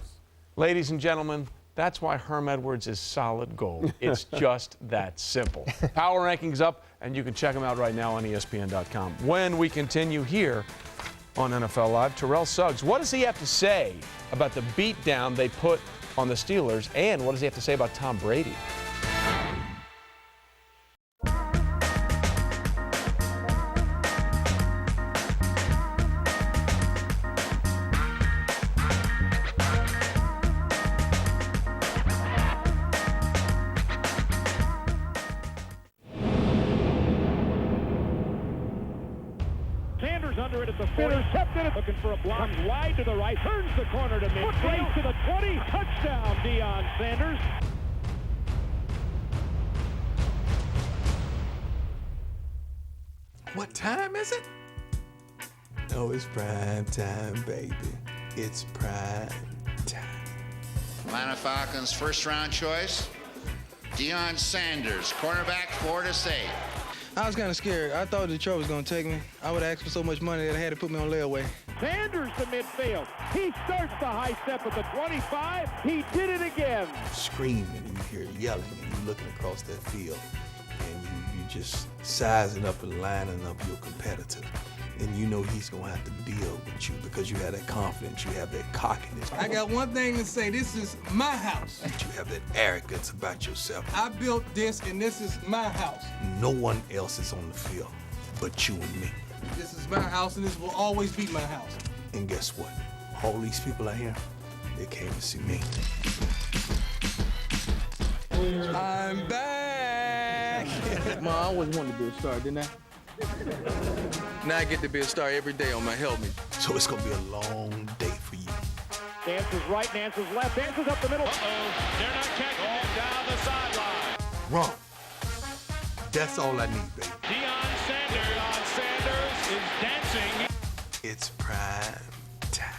Ladies and gentlemen, that's why Herm Edwards is solid gold. It's just that simple. Power rankings up, and you can check them out right now on ESPN.com. When we continue here on NFL Live, Terrell Suggs, what does he have to say about the beatdown they put on the Steelers, and what does he have to say about Tom Brady? Under it at the 40. Intercepted it. Looking for a block. Comes wide to the right. Turns the corner to midfield. To the 20. Touchdown, Deion Sanders. What time is it? Oh, it's prime time, baby. It's prime time. Atlanta Falcons first round choice, Deion Sanders, cornerback, Florida State. I was kind of scared. I thought Detroit was going to take me. I would ask for so much money that I had to put me on layaway. Sanders to midfield. He starts the high step at the 25. He did it again. Screaming and you hear yelling and you're looking across that field and you just sizing up and lining up your competitor. And you know he's going to have to deal with you because you have that confidence, you have that cockiness. I got one thing to say, this is my house. But you have that arrogance about yourself. I built this and this is my house. No one else is on the field but you and me. This is my house and this will always be my house. And guess what? All these people out here, they came to see me. I'm back! Mom, I always wanted to be a star, didn't I? Now I get to be a star every day on my helmet. So it's going to be a long day for you. Dances right, dances left, dances up the middle. Uh-oh, they're not catching him down the sideline. Wrong. That's all I need, baby. Deion Sanders is dancing. It's prime time.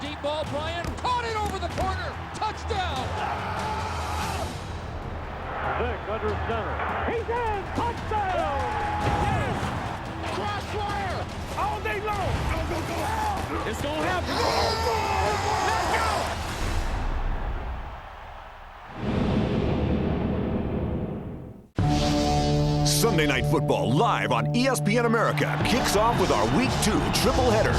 Deep ball, Bryant caught it over the corner. Touchdown. Vick under center. He's in. Touchdown. Yes. Cross wire. All day long. Go. It's going to happen. Let's go. Sunday Night Football live on ESPN America kicks off with our Week 2 triple header.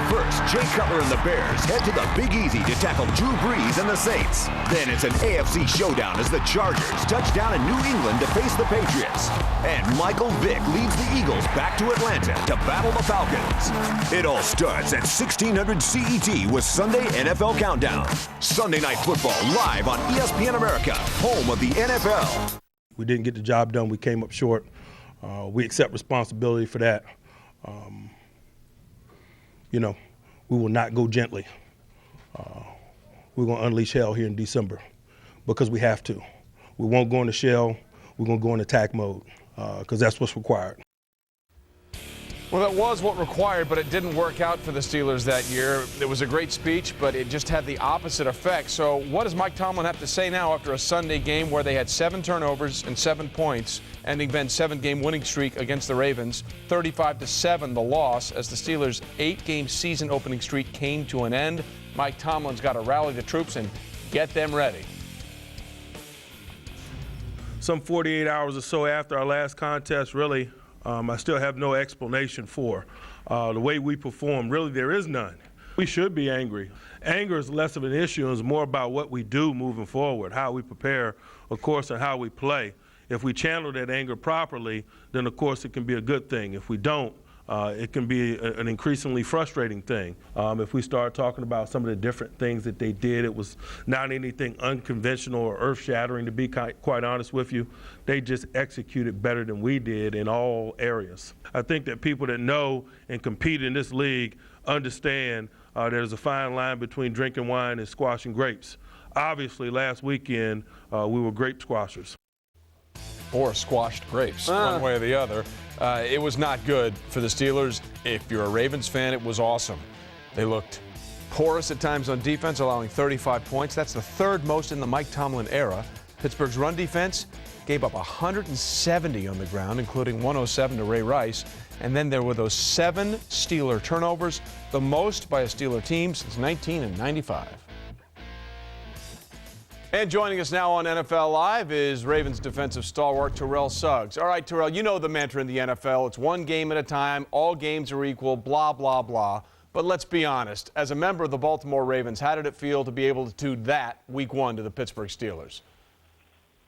First, Jay Cutler and the Bears head to the Big Easy to tackle Drew Brees and the Saints. Then it's an AFC showdown as the Chargers touch down in New England to face the Patriots. And Michael Vick leads the Eagles back to Atlanta to battle the Falcons. It all starts at 1600 CET with Sunday NFL Countdown. Sunday Night Football live on ESPN America, home of the NFL. We didn't get the job done. We came up short. We accept responsibility for that. You know, we will not go gently. We're going to unleash hell here in December because we have to. We won't go into shell. We're going to go in attack mode because that's what's required. Well, that was what required, but it didn't work out for the Steelers that year. It was a great speech, but it just had the opposite effect. So what does Mike Tomlin have to say now after a Sunday game where they had 7 turnovers and 7 points, ending Ben's 7-game winning streak against the Ravens, 35-7 the loss as the Steelers' 8-game season opening streak came to an end? Mike Tomlin's got to rally the troops and get them ready. Some 48 hours or so after our last contest, really, I still have no explanation for the way we perform. Really, there is none. We should be angry. Anger is less of an issue. It's more about what we do moving forward, how we prepare, of course, and how we play. If we channel that anger properly, then, of course, it can be a good thing. If we don't, it can be an increasingly frustrating thing. If we start talking about some of the different things that they did, it was not anything unconventional or earth-shattering, to be quite honest with you. They just executed better than we did in all areas. I think that people that know and compete in this league understand there's a fine line between drinking wine and squashing grapes. Obviously, last weekend, we were grape squashers. Or squashed grapes, one way or the other. It was not good for the Steelers. If you're a Ravens fan, it was awesome. They looked porous at times on defense, allowing 35 points. That's the 3rd most in the Mike Tomlin era. Pittsburgh's run defense gave up 170 on the ground, including 107 to Ray Rice. And then there were those 7 Steeler turnovers, the most by a Steeler team since 1995. And joining us now on NFL Live is Ravens defensive stalwart Terrell Suggs. All right, Terrell, you know the mantra in the NFL. It's one game at a time. All games are equal, blah, blah, blah. But let's be honest. As a member of the Baltimore Ravens, how did it feel to be able to do that Week 1 to the Pittsburgh Steelers?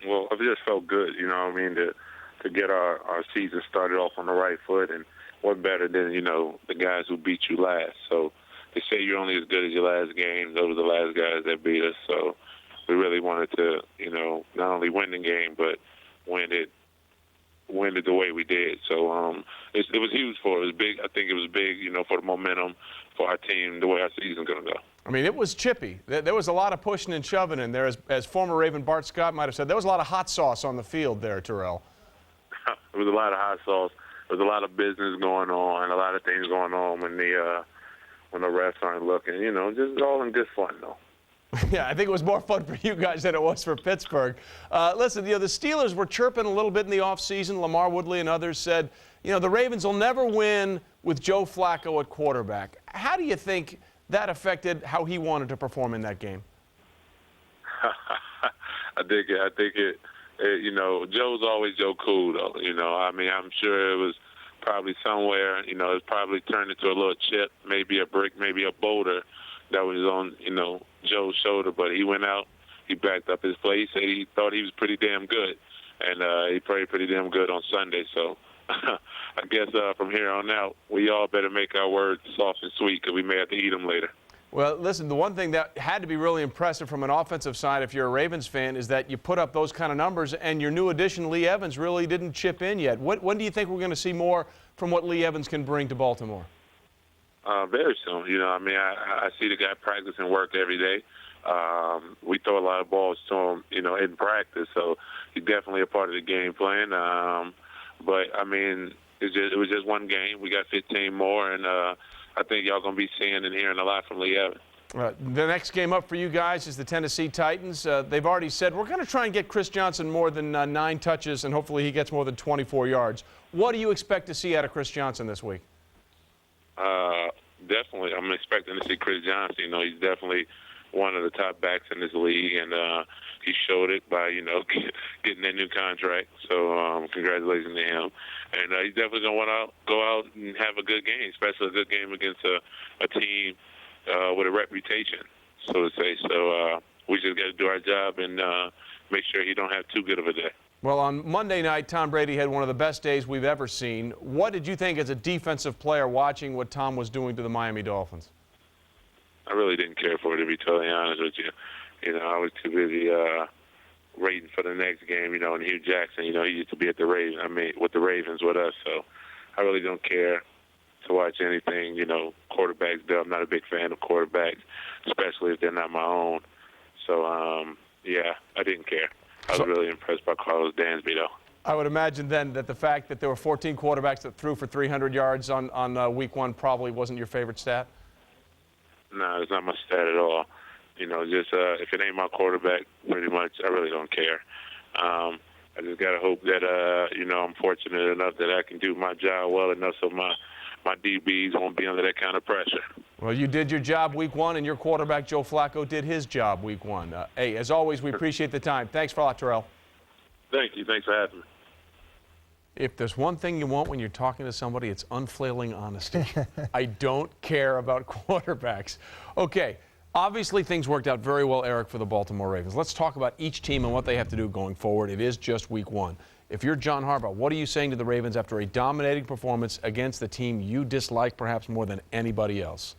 Well, it just felt good, you know what I mean, to get our season started off on the right foot. And what better than, you know, the guys who beat you last. So they say you're only as good as your last game. Those are the last guys that beat us. So we really wanted to, you know, not only win the game, but win it the way we did. So it was huge for us. It was big. I think it was big, you know, for the momentum for our team, the way our season's going to go. I mean, it was chippy. There was a lot of pushing and shoving in there. As former Raven Bart Scott might have said, there was a lot of hot sauce on the field there, Terrell. There was a lot of hot sauce. There was a lot of business going on, a lot of things going on when the refs aren't looking. You know, just all in good fun, though. Yeah, I think it was more fun for you guys than it was for Pittsburgh. Listen, you know, the Steelers were chirping a little bit in the offseason. Lamar Woodley and others said, you know, the Ravens will never win with Joe Flacco at quarterback. How do you think that affected how he wanted to perform in that game? I think it, you know, Joe's always Joe Cool, though. You know, I mean, I'm sure it was probably somewhere, you know, it's probably turned into a little chip, maybe a brick, maybe a boulder that was on, you know, Joe's shoulder. But he went out, he backed up his play. He said he thought he was pretty damn good, and he played pretty damn good on Sunday. So I guess from here on out, we all better make our words soft and sweet because we may have to eat them later. Well, listen, the one thing that had to be really impressive from an offensive side, if you're a Ravens fan, is that you put up those kind of numbers, and your new addition, Lee Evans, really didn't chip in yet. When do you think we're going to see more from what Lee Evans can bring to Baltimore? Very soon. You know, I mean, I see the guy practice and work every day. We throw a lot of balls to him, you know, in practice, so he's definitely a part of the game plan. But, I mean, it was just one game. We got 15 more, and I think y'all going to be seeing and hearing a lot from Lee Evans. The next game up for you guys is the Tennessee Titans. They've already said, we're going to try and get Chris Johnson more than 9 touches, and hopefully he gets more than 24 yards. What do you expect to see out of Chris Johnson this week? Definitely. I'm expecting to see Chris Johnson. You know, he's definitely one of the top backs in this league, and he showed it by, getting that new contract. So congratulations to him. And he's definitely going to want to go out and have a good game, especially a good game against a team with a reputation, so to say. So we just got to do our job and make sure he don't have too good of a day. Well, on Monday night, Tom Brady had one of the best days we've ever seen. What did you think as a defensive player watching what Tom was doing to the Miami Dolphins? I really didn't care for it, to be totally honest with you. I was too busy waiting for the next game, and Hugh Jackson, he used to be at the with the Ravens with us, so I really don't care to watch anything, quarterbacks do. I'm not a big fan of quarterbacks, especially if they're not my own. So, yeah, I didn't care. I was really impressed by Carlos Dansby, though. I would imagine then that the fact that there were 14 quarterbacks that threw for 300 yards on week one probably wasn't your favorite stat? No, it's not my stat at all. Just if it ain't my quarterback, pretty much, I really don't care. I just got to hope that, I'm fortunate enough that I can do my job well enough so my DBs won't be under that kind of pressure. Well, you did your job week one, and your quarterback, Joe Flacco, did his job week one. Hey, as always, we appreciate the time. Thanks for a lot, Terrell. Thank you. Thanks for having me. If there's one thing you want when you're talking to somebody, it's unflailing honesty. I don't care about quarterbacks. Okay, obviously things worked out very well, Eric, for the Baltimore Ravens. Let's talk about each team and what they have to do going forward. It is just week one. If you're John Harbaugh, what are you saying to the Ravens after a dominating performance against the team you dislike perhaps more than anybody else?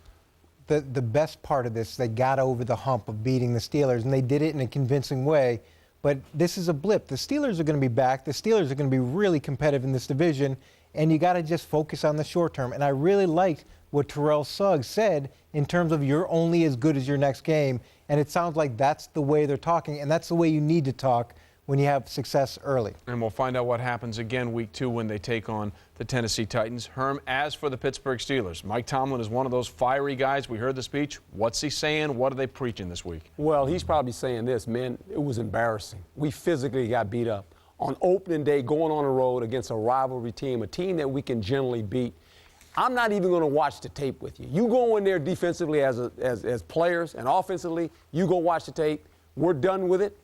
The best part of this, they got over the hump of beating the Steelers, and they did it in a convincing way. But this is a blip. The Steelers are going to be back. The Steelers are going to be really competitive in this division, and you got to just focus on the short term. And I really liked what Terrell Suggs said in terms of you're only as good as your next game. And it sounds like that's the way they're talking, and that's the way you need to talk when you have success early. And we'll find out what happens again week two when they take on the Tennessee Titans. Herm, as for the Pittsburgh Steelers, Mike Tomlin is one of those fiery guys. We heard the speech. What's he saying? What are they preaching this week? Well, he's probably saying this, man, it was embarrassing. We physically got beat up. On opening day, going on the road against a rivalry team, a team that we can generally beat. I'm not even going to watch the tape with you. You go in there defensively as players and offensively, you go watch the tape. We're done with it.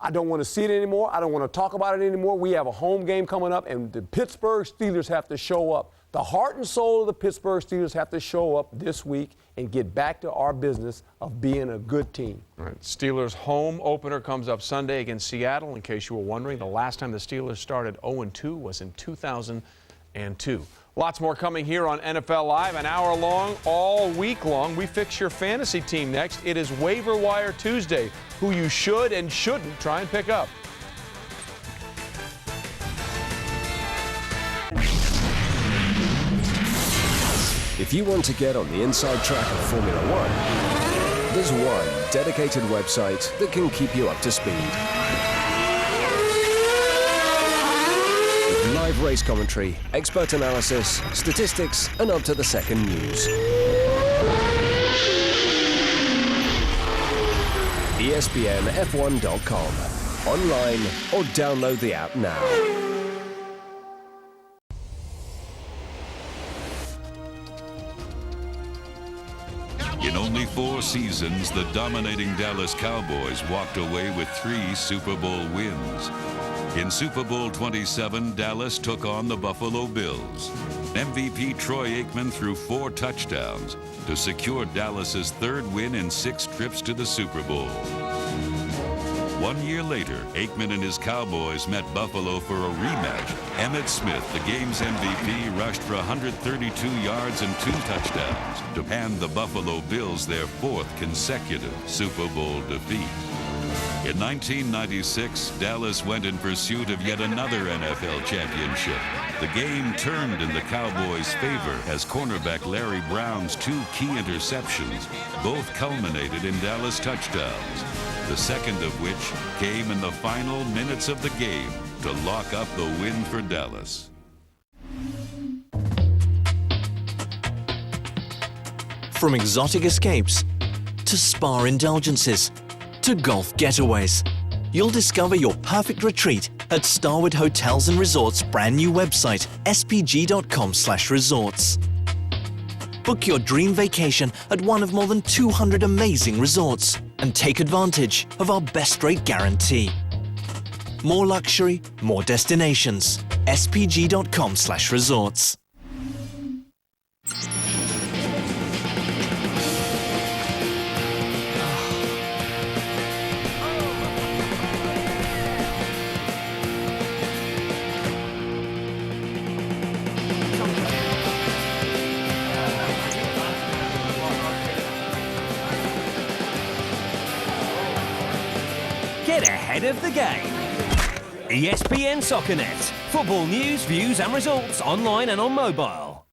I don't want to see it anymore. I don't want to talk about it anymore. We have a home game coming up, and the Pittsburgh Steelers have to show up. The heart and soul of the Pittsburgh Steelers have to show up this week and get back to our business of being a good team. All right. Steelers home opener comes up Sunday against Seattle. In case you were wondering, the last time the Steelers started 0-2 was in 2002. Lots more coming here on NFL Live, an hour long, all week long. We fix your fantasy team next. It is Waiver Wire Tuesday, who you should and shouldn't try and pick up. If you want to get on the inside track of Formula One, there's one dedicated website that can keep you up to speed. With live race commentary, expert analysis, statistics, and up-to-the-second news. espnf1.com. Online or download the app now. In only 4 seasons, the dominating Dallas Cowboys walked away with 3 Super Bowl wins. In Super Bowl 27, Dallas took on the Buffalo Bills. MVP Troy Aikman threw 4 touchdowns to secure Dallas's 3rd win in 6 trips to the Super Bowl. 1 year later, Aikman and his Cowboys met Buffalo for a rematch. Emmitt Smith, the game's MVP, rushed for 132 yards and 2 touchdowns to hand the Buffalo Bills their 4th consecutive Super Bowl defeat. In 1996, Dallas went in pursuit of yet another NFL championship. The game turned in the Cowboys' favor as cornerback Larry Brown's 2 key interceptions both culminated in Dallas touchdowns, the second of which came in the final minutes of the game to lock up the win for Dallas. From exotic escapes to spa indulgences to golf getaways, you'll discover your perfect retreat at Starwood Hotels and Resorts' brand new website, spg.com/resorts. Book your dream vacation at one of more than 200 amazing resorts and take advantage of our best rate guarantee. More luxury, more destinations. spg.com/resorts. Get ahead of the game. ESPN SoccerNet. Football news, views and results online and on mobile.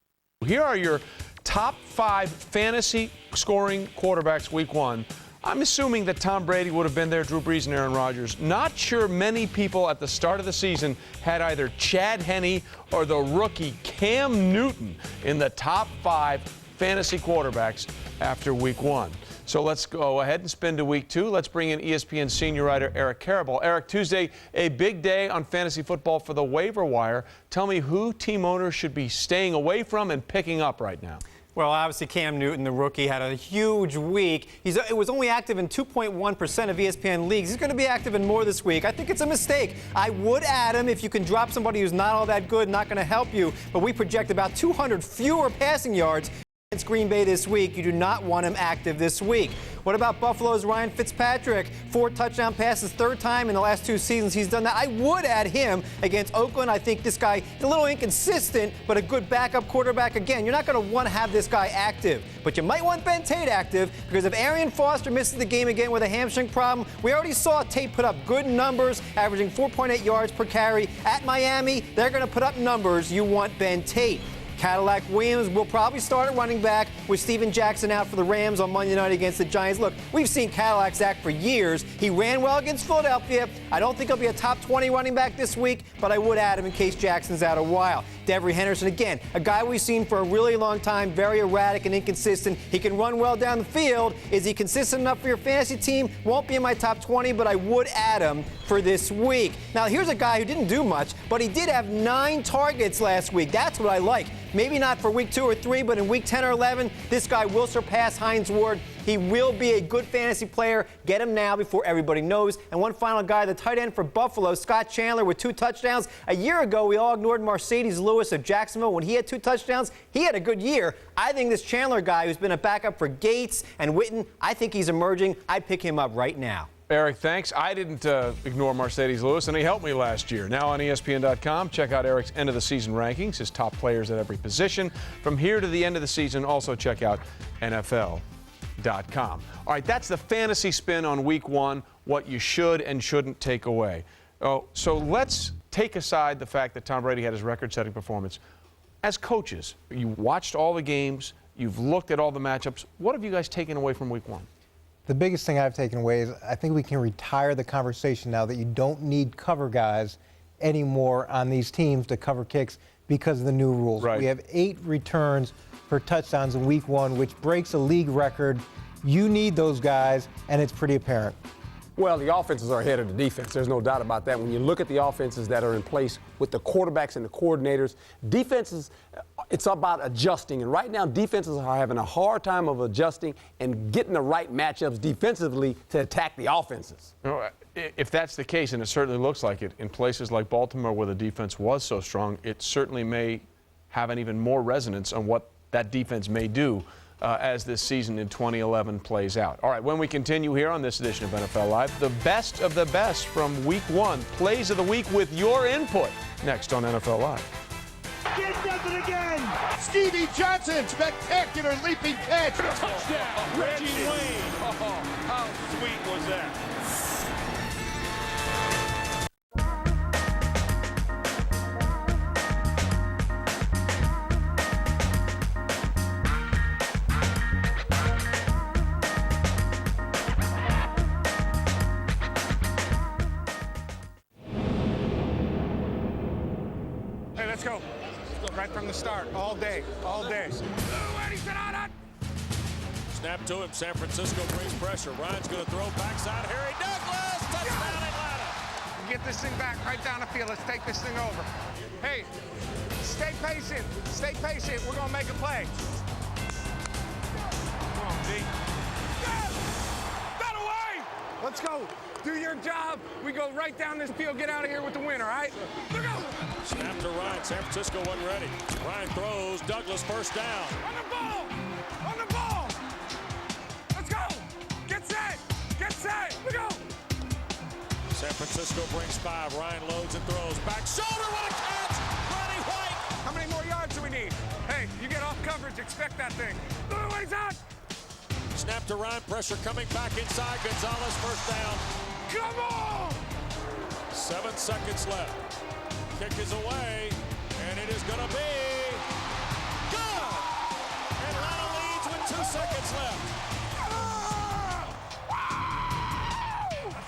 Here are your top 5 fantasy scoring quarterbacks week 1. I'm assuming that Tom Brady would have been there, Drew Brees and Aaron Rodgers. Not sure many people at the start of the season had either Chad Henne or the rookie Cam Newton in the top 5 fantasy quarterbacks after week 1. So let's go ahead and spin to week 2. Let's bring in ESPN senior writer Eric Karabell. Eric, Tuesday, a big day on fantasy football for the waiver wire. Tell me who team owners should be staying away from and picking up right now. Well, obviously Cam Newton, the rookie, had a huge week. It was only active in 2.1% of ESPN leagues. He's going to be active in more this week. I think it's a mistake. I would add him if you can drop somebody who's not all that good, not going to help you. But we project about 200 fewer passing yards against Green Bay this week. You do not want him active this week. What about Buffalo's Ryan Fitzpatrick? 4 touchdown passes, 3rd time in the last 2 seasons he's done that. I would add him against Oakland. I think this guy is a little inconsistent, but a good backup quarterback. Again, you're not going to want to have this guy active, but you might want Ben Tate active because if Arian Foster misses the game again with a hamstring problem, we already saw Tate put up good numbers, averaging 4.8 yards per carry. At Miami, they're going to put up numbers. You want Ben Tate. Cadillac Williams will probably start at running back with Steven Jackson out for the Rams on Monday night against the Giants. Look, we've seen Cadillac's act for years. He ran well against Philadelphia. I don't think he'll be a top 20 running back this week, but I would add him in case Jackson's out a while. Devery Henderson, again, a guy we've seen for a really long time, very erratic and inconsistent. He can run well down the field. Is he consistent enough for your fantasy team? Won't be in my top 20, but I would add him for this week. Now, here's a guy who didn't do much, but he did have 9 targets last week. That's what I like. Maybe not for week 2 or 3, but in week 10 or 11, this guy will surpass Hines Ward. He will be a good fantasy player. Get him now before everybody knows. And one final guy, the tight end for Buffalo, Scott Chandler with 2 touchdowns. A year ago, we all ignored Mercedes Lewis of Jacksonville. When he had 2 touchdowns, he had a good year. I think this Chandler guy, who's been a backup for Gates and Witten, I think he's emerging. I'd pick him up right now. Eric, thanks. I didn't ignore Mercedes Lewis, and he helped me last year. Now on ESPN.com, check out Eric's end-of-the-season rankings, his top players at every position. From here to the end of the season, also check out NFL.com. All right, that's the fantasy spin on week 1, what you should and shouldn't take away. So let's take aside the fact that Tom Brady had his record-setting performance. As coaches, you watched all the games, you've looked at all the matchups. What have you guys taken away from week 1? The biggest thing I've taken away is I think we can retire the conversation now that you don't need cover guys anymore on these teams to cover kicks because of the new rules. Right. We have 8 returns for touchdowns in week 1, which breaks a league record. You need those guys, and it's pretty apparent. Well, the offenses are ahead of the defense. There's no doubt about that. When you look at the offenses that are in place with the quarterbacks and the coordinators, defenses, it's about adjusting. And right now, defenses are having a hard time of adjusting and getting the right matchups defensively to attack the offenses. If that's the case, and it certainly looks like it, in places like Baltimore where the defense was so strong, it certainly may have an even more resonance on what that defense may do as this season in 2011 plays out. All right, when we continue here on this edition of NFL Live, the best of the best from week 1, plays of the week with your input, next on NFL Live. Get nothing again! Stevie Johnson, spectacular leaping catch! Touchdown, Reggie Wayne! Oh, how sweet was that? Let's go. Right from the start. All day. All day. Snap to him. San Francisco brings pressure. Ryan's going to throw backside. Harry Douglas. Touchdown Atlanta. Get this thing back right down the field. Let's take this thing over. Hey, stay patient. Stay patient. We're going to make a play. Come on, D. Yes! That away! Let's go. Do your job. We go right down this field. Get out of here with the win, all right? Look out! Snap to Ryan. San Francisco wasn't ready. Ryan throws. Douglas first down. On the ball! On the ball! Let's go! Get set! Get set! Let's go! San Francisco brings 5. Ryan loads and throws. Back shoulder. What a catch! Ronnie White. How many more yards do we need? Hey, you get off coverage. Expect that thing. The way's out! Snap to Ryan. Pressure coming back inside. Gonzalez first down. Come on! 7 seconds left. Kick is away, and it is going to be good. Atlanta leads with 2 seconds left.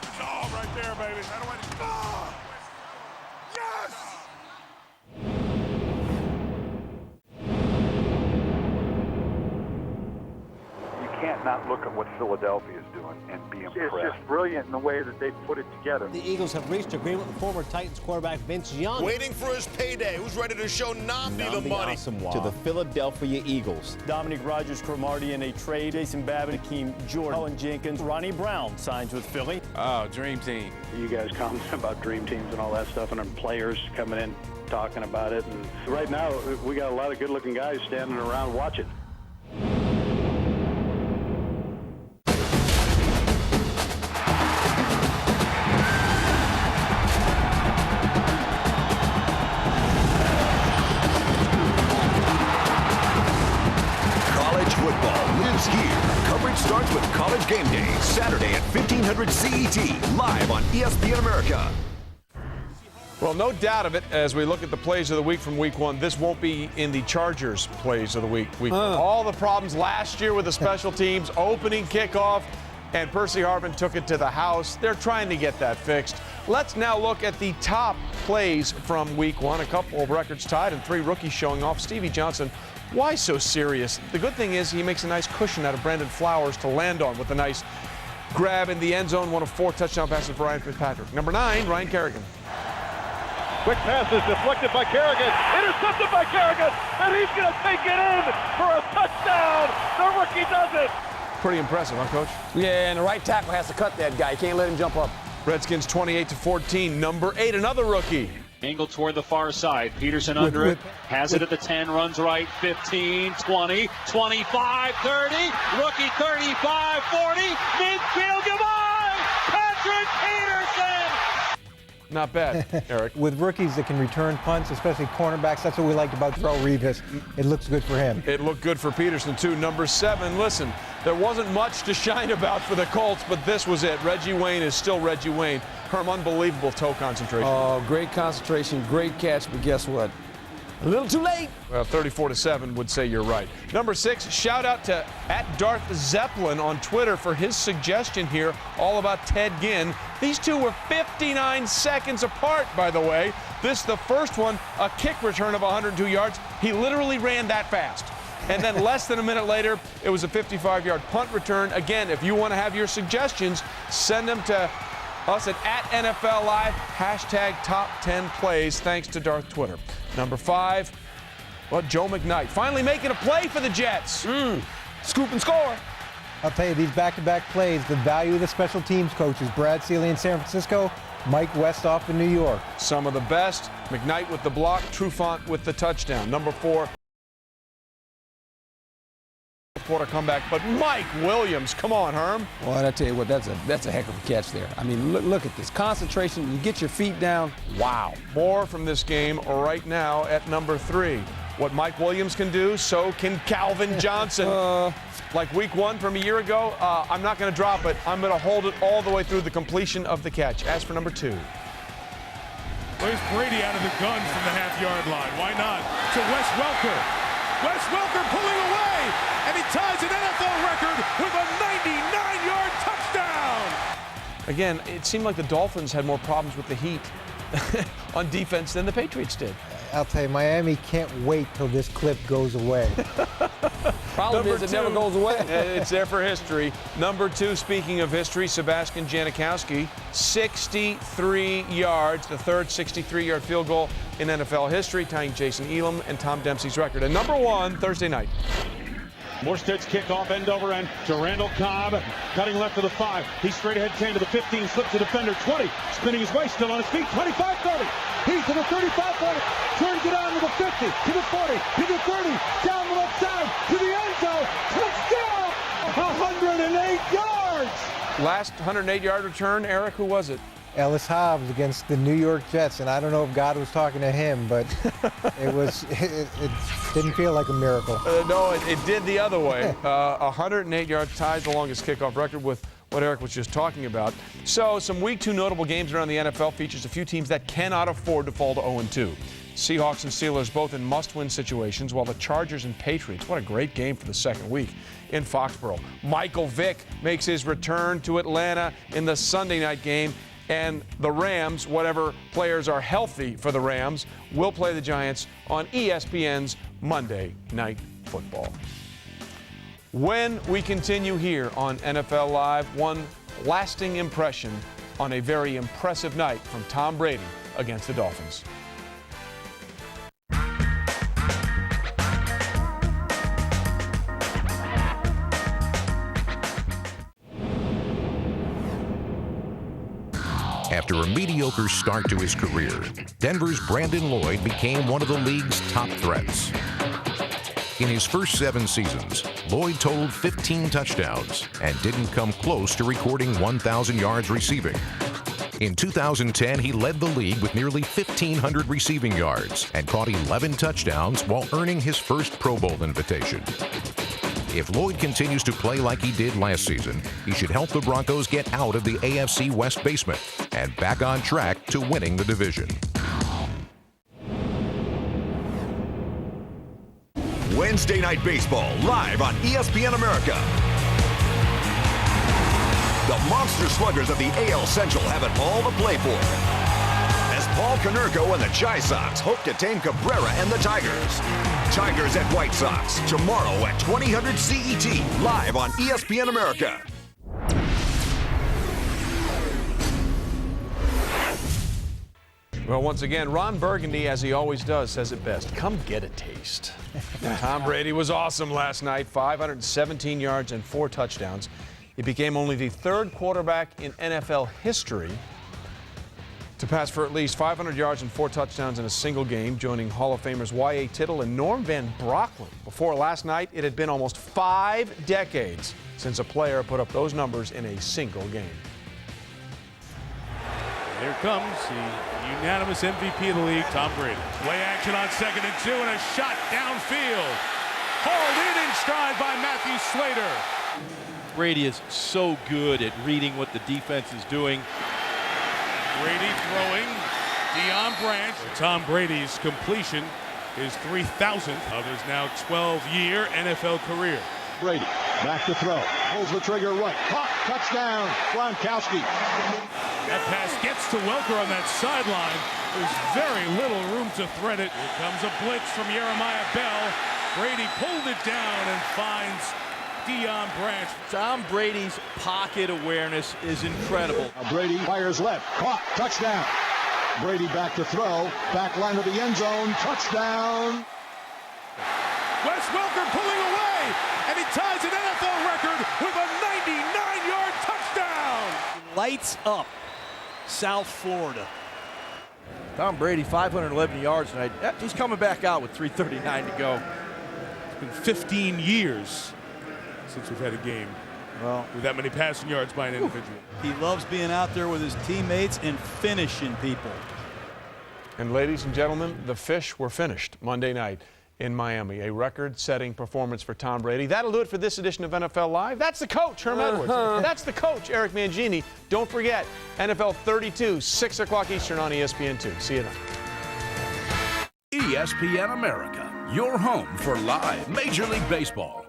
That's all right there, baby. That away. Oh! Yes! Can't not look at what Philadelphia is doing and be impressed. It's just brilliant in the way that they put it together. The Eagles have reached agreement with former Titans quarterback Vince Young. Waiting for his payday. Who's ready to show Nambi the money? To the Philadelphia Eagles. Dominic Rodgers-Cromartie in a trade. Jason Babbitt, Akeem Jordan, Holland Jenkins, Ronnie Brown signs with Philly. Oh, dream team. You guys comment about dream teams and all that stuff, and then players coming in talking about it. And right now, we got a lot of good-looking guys standing around watching. Starts with College Game Day, Saturday at 1500 CET, live on ESPN America. Well, no doubt of it, as we look at the plays of the week from week 1, this won't be in the Chargers plays of the week. All the problems last year with the special teams, opening kickoff, and Percy Harvin took it to the house. They're trying to get that fixed. Let's now look at the top plays from week 1. A couple of records tied and 3 rookies showing off. Stevie Johnson, why so serious? The good thing is he makes a nice cushion out of Brandon Flowers to land on with a nice grab in the end zone. 1 of 4 touchdown passes for Ryan Fitzpatrick. Number 9, Ryan Kerrigan. Quick pass is deflected by Kerrigan, intercepted by Kerrigan, and he's going to take it in for a touchdown. The rookie does it. Pretty impressive, huh, Coach? Yeah, and the right tackle has to cut that guy. You can't let him jump up. Redskins 28-14. Number 8, another rookie. Angle toward the far side. Peterson under it. Has it at the 10. Runs right. 15, 20, 25, 30. Rookie 35, 40. Midfield. Goodbye. Patrick Peterson. Not bad, Eric. With rookies that can return punts, especially cornerbacks, that's what we liked about Darrelle Revis. It looks good for him. It looked good for Peterson, too. Number 7, listen, there wasn't much to shine about for the Colts, but this was it. Reggie Wayne is still Reggie Wayne. Herm, unbelievable toe concentration. Oh, great concentration, great catch, but guess what? A little too late. Well, 34-7 would say you're right. Number 6, shout out to @Darth Zeppelin on Twitter for his suggestion here all about Ted Ginn. These two were 59 seconds apart, by the way. This, the first one, a kick return of 102 yards. He literally ran that fast. And then less than a minute later, it was a 55-yard punt return. Again, if you want to have your suggestions, send them to us at @NFL Live, #top 10 plays, thanks to Darth Twitter. Number 5, well, Joe McKnight finally making a play for the Jets. Scoop and score. I'll tell you, these back-to-back plays, the value of the special teams coaches, Brad Seeley in San Francisco, Mike Westhoff in New York. Some of the best. McKnight with the block, Trufant with the touchdown. Number 4, quarter comeback, but Mike Williams, come on, Herm. Well, I tell you what, that's a heck of a catch there. I mean, look at this concentration. You get your feet down. Wow. More from this game right now at number 3. What Mike Williams can do, so can Calvin Johnson. Like week 1 from a year ago, I'm not going to drop it. I'm going to hold it all the way through the completion of the catch. As for number 2. Where's Brady out of the gun from the half-yard line? Why not? To Wes Welker. Wes Welker pulling away, and he ties an NFL record with a 99-yard touchdown. Again, it seemed like the Dolphins had more problems with the heat on defense than the Patriots did. I'll tell you, Miami can't wait till this clip goes away. Problem is, it never goes away. It's there for history. Number 2, speaking of history, Sebastian Janikowski, 63 yards, the third 63-yard field goal in NFL history, tying Jason Elam and Tom Dempsey's record. And number 1, Thursday night. Morstead's kickoff end over end to Randall Cobb, cutting left to the 5. He's straight ahead 10 to the 15, slips the defender 20, spinning his way, still on his feet, 25, 30. He's to the 35, 40, turns it on to the 50, to the 40, to the 30, down the left side, to the end zone, touchdown! 108 yards! Last 108-yard return, Eric, who was it? Ellis Hobbs against the New York Jets, and I don't know if God was talking to him, but it didn't feel like a miracle. No, it did the other way. 108 yards ties the longest kickoff record with what Eric was just talking about. So some Week 2 notable games around the NFL features a few teams that cannot afford to fall to 0-2. Seahawks and Steelers both in must-win situations, while the Chargers and Patriots, what a great game for the second week in Foxborough. Michael Vick makes his return to Atlanta in the Sunday night game. And the Rams, whatever players are healthy for the Rams, will play the Giants on ESPN's Monday Night Football. When we continue here on NFL Live, one lasting impression on a very impressive night from Tom Brady against the Dolphins. After a mediocre start to his career, Denver's Brandon Lloyd became one of the league's top threats. In his first 7 seasons, Lloyd totaled 15 touchdowns and didn't come close to recording 1,000 yards receiving. In 2010, he led the league with nearly 1,500 receiving yards and caught 11 touchdowns while earning his first Pro Bowl invitation. If Lloyd continues to play like he did last season, he should help the Broncos get out of the AFC West basement and back on track to winning the division. Wednesday Night Baseball live on ESPN America. The Monster Sluggers of the AL Central have it all to play for, as Paul Konerko and the Chi Sox hope to tame Cabrera and the Tigers. Tigers at White Sox tomorrow at 2000 CET, live on ESPN America. Well, once again, Ron Burgundy, as he always does, says it best. Come get a taste. Tom Brady was awesome last night, 517 yards and 4 touchdowns. He became only the 3rd quarterback in NFL history to pass for at least 500 yards and 4 touchdowns in a single game, joining Hall of Famers Y.A. Tittle and Norm Van Brocklin. Before last night, it had been almost 5 decades since a player put up those numbers in a single game. Here comes the unanimous MVP of the league, Tom Brady. Play action on 2nd and 2 and a shot downfield. Hauled in stride by Matthew Slater. Brady is so good at reading what the defense is doing. Brady throwing, Deion Branch. Tom Brady's completion is 3,000th of his now 12-year NFL career. Brady back to throw, pulls the trigger right, caught, touchdown, Gronkowski. That pass gets to Welker on that sideline. There's very little room to thread it. Here comes a blitz from Jeremiah Bell. Brady pulled it down and finds Deion Branch. Tom Brady's pocket awareness is incredible. Brady fires left, caught, touchdown. Brady back to throw, back line of the end zone, touchdown. Wes Welker pulling away, and he ties an NFL record with a 99-yard touchdown. Lights up South Florida. Tom Brady, 511 yards tonight. He's coming back out with 3:39 to go. It's been 15 years since we've had a game with that many passing yards by an individual. He loves being out there with his teammates and finishing people. And ladies and gentlemen, the fish were finished Monday night in Miami. A record-setting performance for Tom Brady. That'll do it for this edition of NFL Live. That's the coach, Herm Edwards. That's the coach, Eric Mangini. Don't forget, NFL 32, 6 o'clock Eastern on ESPN2. See you then. ESPN America, your home for live Major League Baseball.